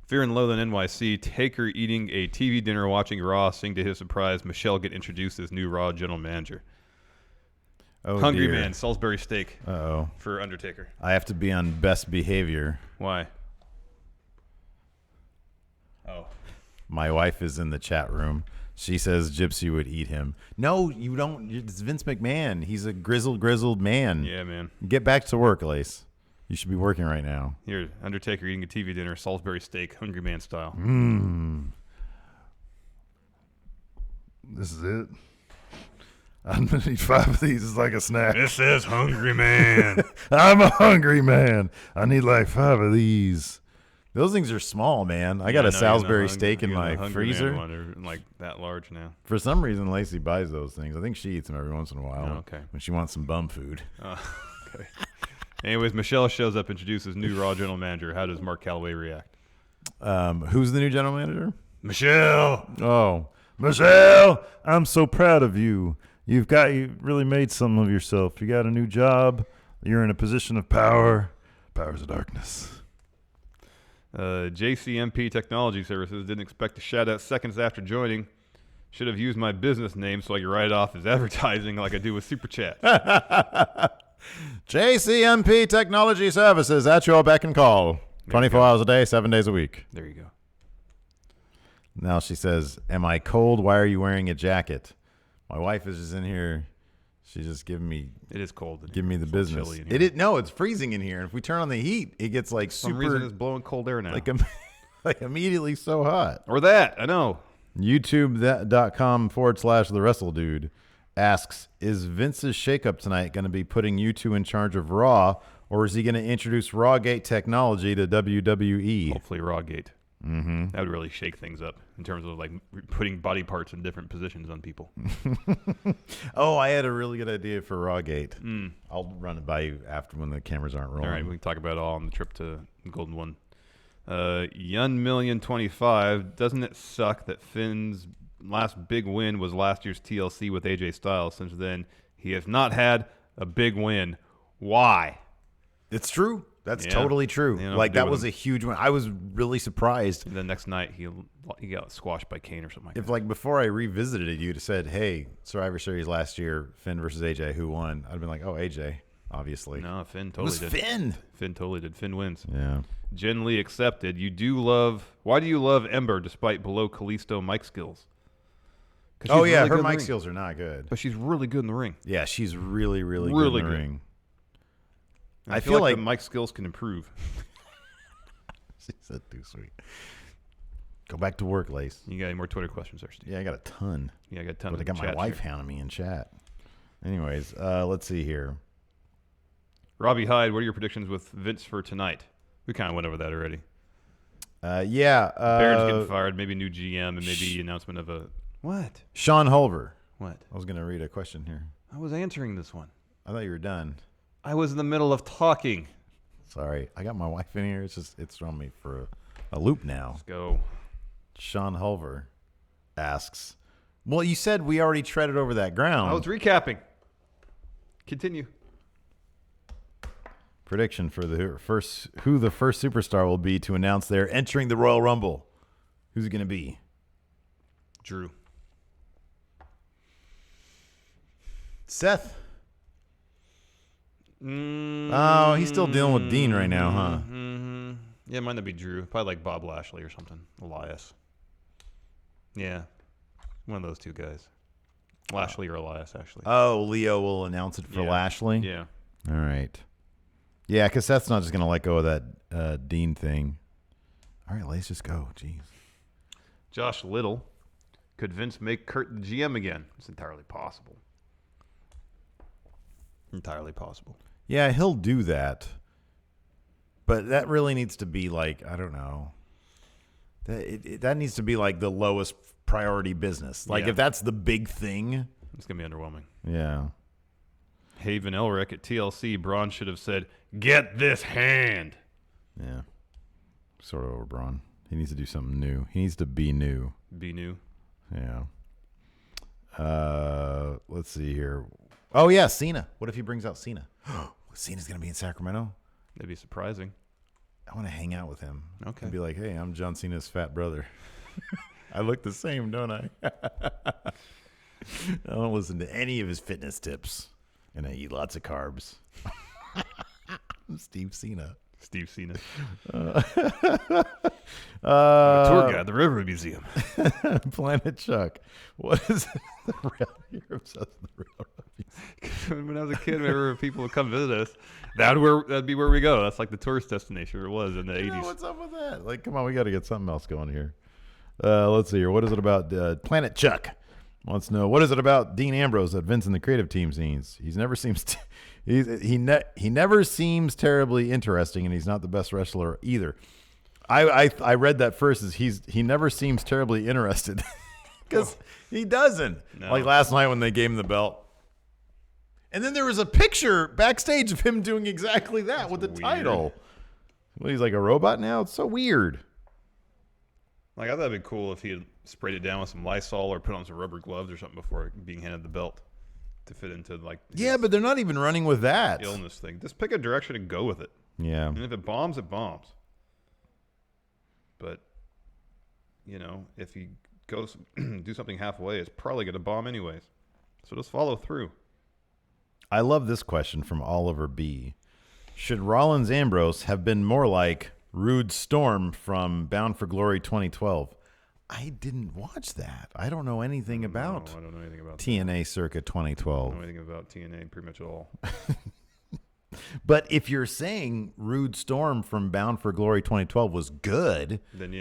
Fear and Loathing NYC, Taker eating a TV dinner watching Raw, seeing to his surprise Michelle get introduced as new Raw general manager. Oh, Hungry dear. Man, Salisbury steak. Uh-oh. For Undertaker. I have to be on best behavior. Why? Oh. My wife is in the chat room. She says Gypsy would eat him. No, you don't. It's Vince McMahon. He's a grizzled man. Yeah, man. Get back to work, Lace. You should be working right now. Here, Undertaker eating a TV dinner, Salisbury steak, Hungry Man style. This is it. I'm going to eat 5 of these as like a snack. This is Hungry Man. I'm a hungry man. I need like 5 of these. Those things are small, man. I got a Salisbury steak in my freezer. They're like that large now. For some reason, Lacey buys those things. I think she eats them every once in a while. Oh, okay. When she wants some bum food. Okay. Anyways, Michelle shows up, introduces new Raw general manager. How does Mark Calloway react? Who's the new general manager? Michelle. Oh. Michelle, I'm so proud of you. You really made something of yourself. You got a new job. You're in a position of power. Powers of darkness. JCMP Technology Services didn't expect to shout out seconds after joining. Should have used my business name so I could write it off as advertising like I do with Super Chat. JCMP Technology Services at your beck and call. 24 hours a day, 7 days a week. There you go. Now she says, am I cold? Why are you wearing a jacket? My wife is just in here. She's just giving me. It is cold. Give me the business. No, it's freezing in here. And if we turn on the heat, it gets like super. For some reason, it's blowing cold air now. Like immediately so hot. Or that. I know. YouTube.com/The Wrestle Dude asks, is Vince's shakeup tonight going to be putting you two in charge of Raw, or is he going to introduce Rawgate technology to WWE? Hopefully Rawgate. Mm-hmm. That would really shake things up in terms of like putting body parts in different positions on people. Oh, I had a really good idea for Rawgate. I'll run it by you after when the cameras aren't rolling. All right, we can talk about it all on the trip to Golden One. Yun1000025, doesn't it suck that Finn's last big win was last year's TLC with AJ Styles? Since then, he has not had a big win. Why? It's true. That's totally true. Like, that was a huge one. I was really surprised. And the next night, he got squashed by Kane or something like that. If, like, before I revisited you to said, hey, Survivor Series last year, Finn versus AJ, who won? I'd have been like, oh, AJ, obviously. No, Finn totally did. Finn. Finn totally did. Finn wins. Yeah. Jen Lee accepted. Why do you love Ember despite below Kalisto mic skills? Oh, yeah, her mic skills are not good. But she's really good in the ring. Yeah, she's really, really good in the ring. I feel like the mic skills can improve. She said too sweet. Go back to work, Lace. You got any more Twitter questions there, Steve? Yeah, I got a ton. Yeah, I got a ton. But I got my wife hounding me in chat. Anyways, let's see here. Robbie Hyde, what are your predictions with Vince for tonight? We kind of went over that already. Yeah. Barrett's getting fired, maybe new GM, and maybe announcement of a... What? Sean Hulver. What? I was going to read a question here. I was answering this one. I thought you were done. I was in the middle of talking. Sorry. I got my wife in here. It's thrown me for a loop now. Let's go. Sean Hulver asks, well, you said we already treaded over that ground. I was recapping. Continue. Prediction for the first superstar will be to announce they're entering the Royal Rumble. Who's it going to be? Drew. Seth. Oh, he's still dealing with Dean right now, huh? Mm-hmm. Yeah, it might not be Drew. Probably like Bob Lashley or something. Elias. Yeah. One of those two guys. Lashley or Elias, actually. Oh, Leo will announce it for Lashley? Yeah. All right. Yeah, because Seth's not just going to let go of that Dean thing. All right, let's just go. Jeez. Josh Little. Could Vince make Kurt the GM again? It's entirely possible. Entirely possible. Yeah, he'll do that. But that really needs to be like, I don't know. That needs to be like the lowest priority business. Like if that's the big thing. It's going to be underwhelming. Yeah. Haven Elric at TLC. Braun should have said, "Get this hand." Yeah. Sort of over Braun. He needs to do something new. He needs to be new. Be new. Yeah. Let's see here. Oh, yeah, Cena. What if he brings out Cena? Cena's going to be in Sacramento? That'd be surprising. I want to hang out with him. Okay. And be like, hey, I'm John Cena's fat brother. I look the same, don't I? I don't listen to any of his fitness tips. And I eat lots of carbs. I'm Steve Cena. Steve Cena. Tour guide at the River Museum. Planet Chuck. What is the real? You're obsessed with the real. When I was a kid, whenever people would come visit us, that'd be where we go. That's like the tourist destination. It was in the 80s. What's up with that? Like, come on, we got to get something else going here. Let's see here. What is it about Planet Chuck? Wants to know, what is it about Dean Ambrose that Vince and the creative team sees? He never seems he never seems terribly interesting, and he's not the best wrestler either. I read that first as he never seems terribly interested because he doesn't. No. Like last night when they gave him the belt. And then there was a picture backstage of him doing exactly that with the title. Well, he's like a robot now? It's so weird. Like, I thought it'd be cool if he had sprayed it down with some Lysol or put on some rubber gloves or something before being handed the belt to fit into, like... Yeah, but they're not even running with that. Illness thing. Just pick a direction and go with it. Yeah. And if it bombs, it bombs. But, if you go do something halfway, it's probably going to bomb anyways. So just follow through. I love this question from Oliver B. Should Rollins Ambrose have been more like Rude Storm from Bound for Glory 2012? I didn't watch that. I don't know anything about I don't know anything about TNA circa 2012. I don't know anything about TNA pretty much at all. But if you're saying Rude Storm from Bound for Glory 2012 was good, then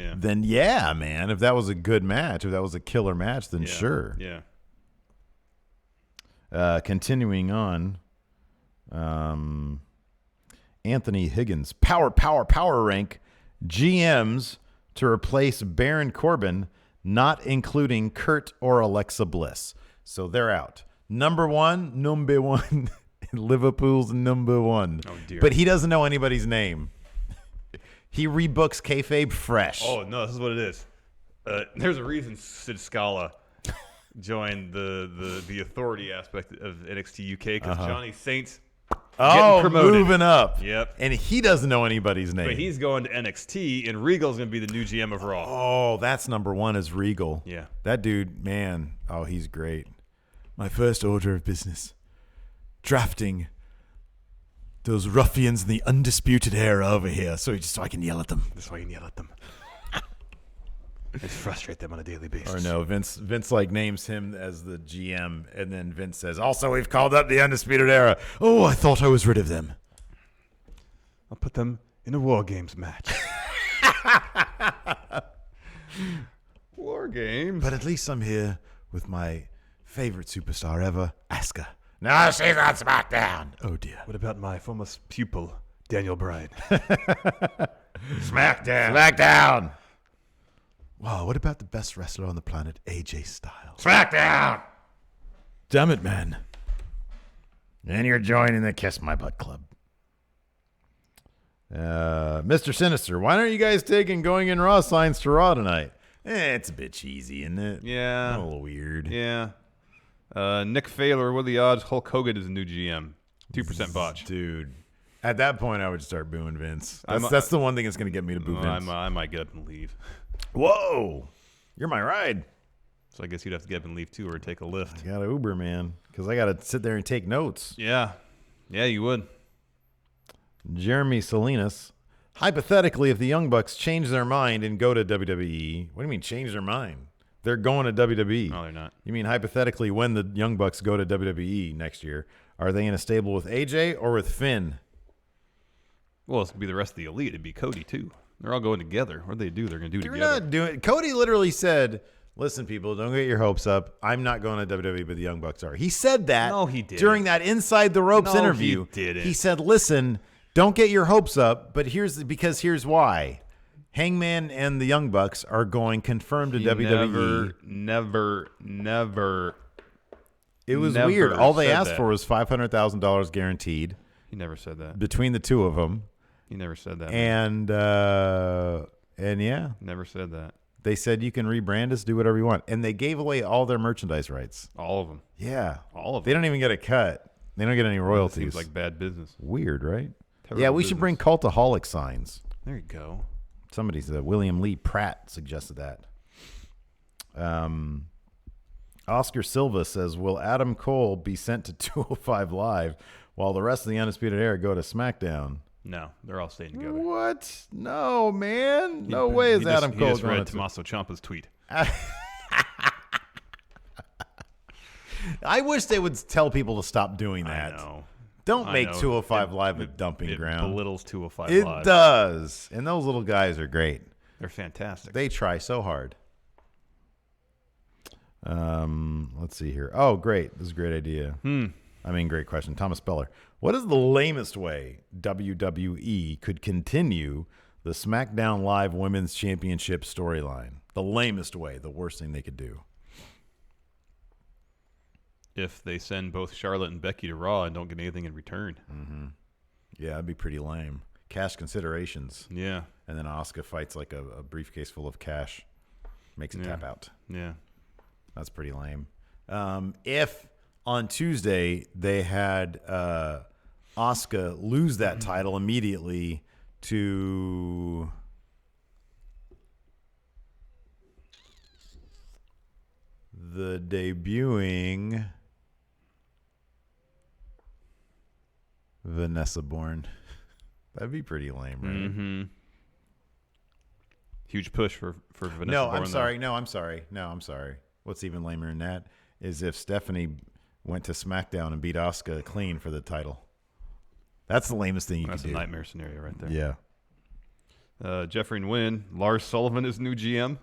yeah, man. If that was a good match, if that was a killer match, then sure. Yeah. Continuing on, Anthony Higgins, power rank GMs to replace Baron Corbin, not including Kurt or Alexa Bliss. So they're out. Number one, Liverpool's number one. Oh, dear. But he doesn't know anybody's name. He rebooks kayfabe fresh. Oh, no, this is what it is. There's a reason Sid Scala joined the authority aspect of NXT UK because Johnny Saint's getting promoted. Moving up. Yep. And he doesn't know anybody's name. But he's going to NXT, and Regal's going to be the new GM of Raw. Oh, that's number one is Regal. Yeah. That dude, man, he's great. My first order of business. Drafting those ruffians in the Undisputed Era over here so I can yell at them. And frustrate them on a daily basis. Or no, Vince like names him as the GM, and then Vince says, also, we've called up the Undisputed Era. Oh, I thought I was rid of them. I'll put them in a War Games match. War Games? But at least I'm here with my favorite superstar ever, Asuka. No, she's on SmackDown. Oh, dear. What about my former pupil, Daniel Bryan? SmackDown. Wow, what about the best wrestler on the planet, AJ Styles? SmackDown. Damn it, man. And you're joining the Kiss My Butt Club. Mr. Sinister, why aren't you guys taking Going in Raw signs to Raw tonight? It's a bit cheesy, isn't it? Yeah. A little weird. Yeah. Nick Failer, what are the odds Hulk Hogan is a new GM? 2% botch. Dude. At that point, I would start booing Vince. That's the one thing that's going to get me to boo Vince. I might get up and leave. Whoa. You're my ride. So I guess you'd have to get up and leave, too, or take a lift. I got to Uber, man, because I got to sit there and take notes. Yeah. Yeah, you would. Jeremy Salinas. Hypothetically, if the Young Bucks change their mind and go to WWE, what do you mean change their mind? They're going to WWE. No, they're not. You mean hypothetically when the Young Bucks go to WWE next year, are they in a stable with AJ or with Finn? Well, it's going to be the rest of the Elite. It'd be Cody, too. They're all going together. What do they do? They're going to do They're together. not doing. Cody literally said, listen, people, don't get your hopes up. I'm not going to WWE, but the Young Bucks are. He said that No, he didn't. during that Inside the Ropes interview. He didn't. He said, listen, don't get your hopes up, but here's why. Hangman and the Young Bucks are going confirmed to WWE. Never. It was weird. All they asked for was $500,000 guaranteed. He never said that. Between the two of them. He never said that. And yeah. Never said that. They said you can rebrand us, do whatever you want. And they gave away all their merchandise rights. All of them. Yeah. All of them. They don't even get a cut. They don't get any royalties. Seems like bad business. Weird, right? Terrible yeah, we business. should bring Cultaholic signs. There you go. Somebody said William Lee Pratt suggested that. Oscar Silva says, will Adam Cole be sent to 205 Live while the rest of the Undisputed Era go to SmackDown? No, they're all staying together. What? No, man. No way is Adam Cole he just going read to Tommaso Ciampa's tweet. I wish they would tell people to stop doing that. I know. Don't make 205 Live a dumping ground. It belittles 205 Live. It does. And those little guys are great. They're fantastic. They try so hard. Let's see here. Oh, great. This is a great idea. I mean, great question. Thomas Beller. What is the lamest way WWE could continue the SmackDown Live Women's Championship storyline? The lamest way. The worst thing they could do. If they send both Charlotte and Becky to Raw and don't get anything in return. Mm-hmm. Yeah, that'd be pretty lame. Cash considerations. Yeah. And then Asuka fights like a briefcase full of cash. Makes it tap out. Yeah. That's pretty lame. If on Tuesday they had Asuka lose that title immediately to the debuting Vanessa Bourne. That'd be pretty lame, right? Mm-hmm. Huge push for Vanessa Bourne. No, I'm sorry. What's even lamer than that is if Stephanie went to SmackDown and beat Asuka clean for the title. That's the lamest thing you could do. That's a nightmare scenario right there. Yeah. Jeffrey Nguyen, Lars Sullivan is new GM?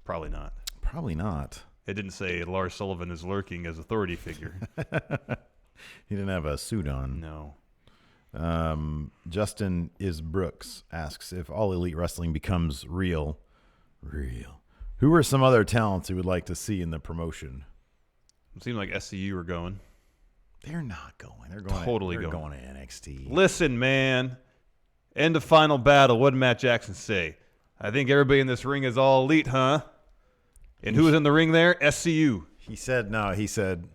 Probably not. Probably not. It didn't say Lars Sullivan is lurking as authority figure. He didn't have a suit on. No. Justin is Brooks asks if All Elite Wrestling becomes real. Who are some other talents you would like to see in the promotion? It seemed like SCU are going. They're not going. They're going. Totally they're going to NXT. Listen, man. End of final battle. What did Matt Jackson say? I think everybody in this ring is all elite, huh? And who was in the ring there? SCU. He said no. He said,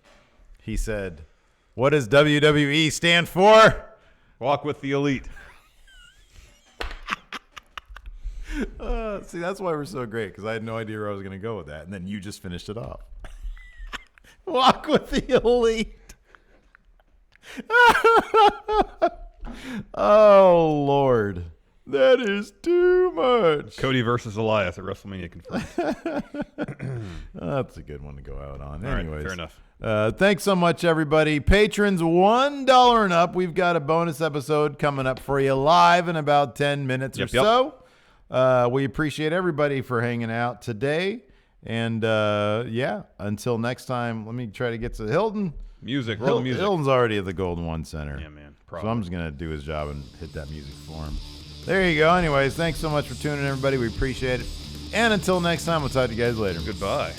what does WWE stand for? Walk with the elite. See, that's why we're so great, because I had no idea where I was going to go with that, and then you just finished it off. Walk with the elite. Oh, Lord. That is too much. Cody versus Elias at WrestleMania confirmed. That's a good one to go out on. All right, Anyways, fair enough. Thanks so much, everybody. Patrons $1 and up. We've got a bonus episode coming up for you live in about 10 minutes or so. We appreciate everybody for hanging out today. And, until next time, let me try to get to Hilton. Music. Roll the music. Hilton's already at the Golden One Center. Yeah, man. So I'm just going to do his job and hit that music for him. There you go. Anyways, thanks so much for tuning in, everybody. We appreciate it. And until next time, we'll talk to you guys later. Goodbye.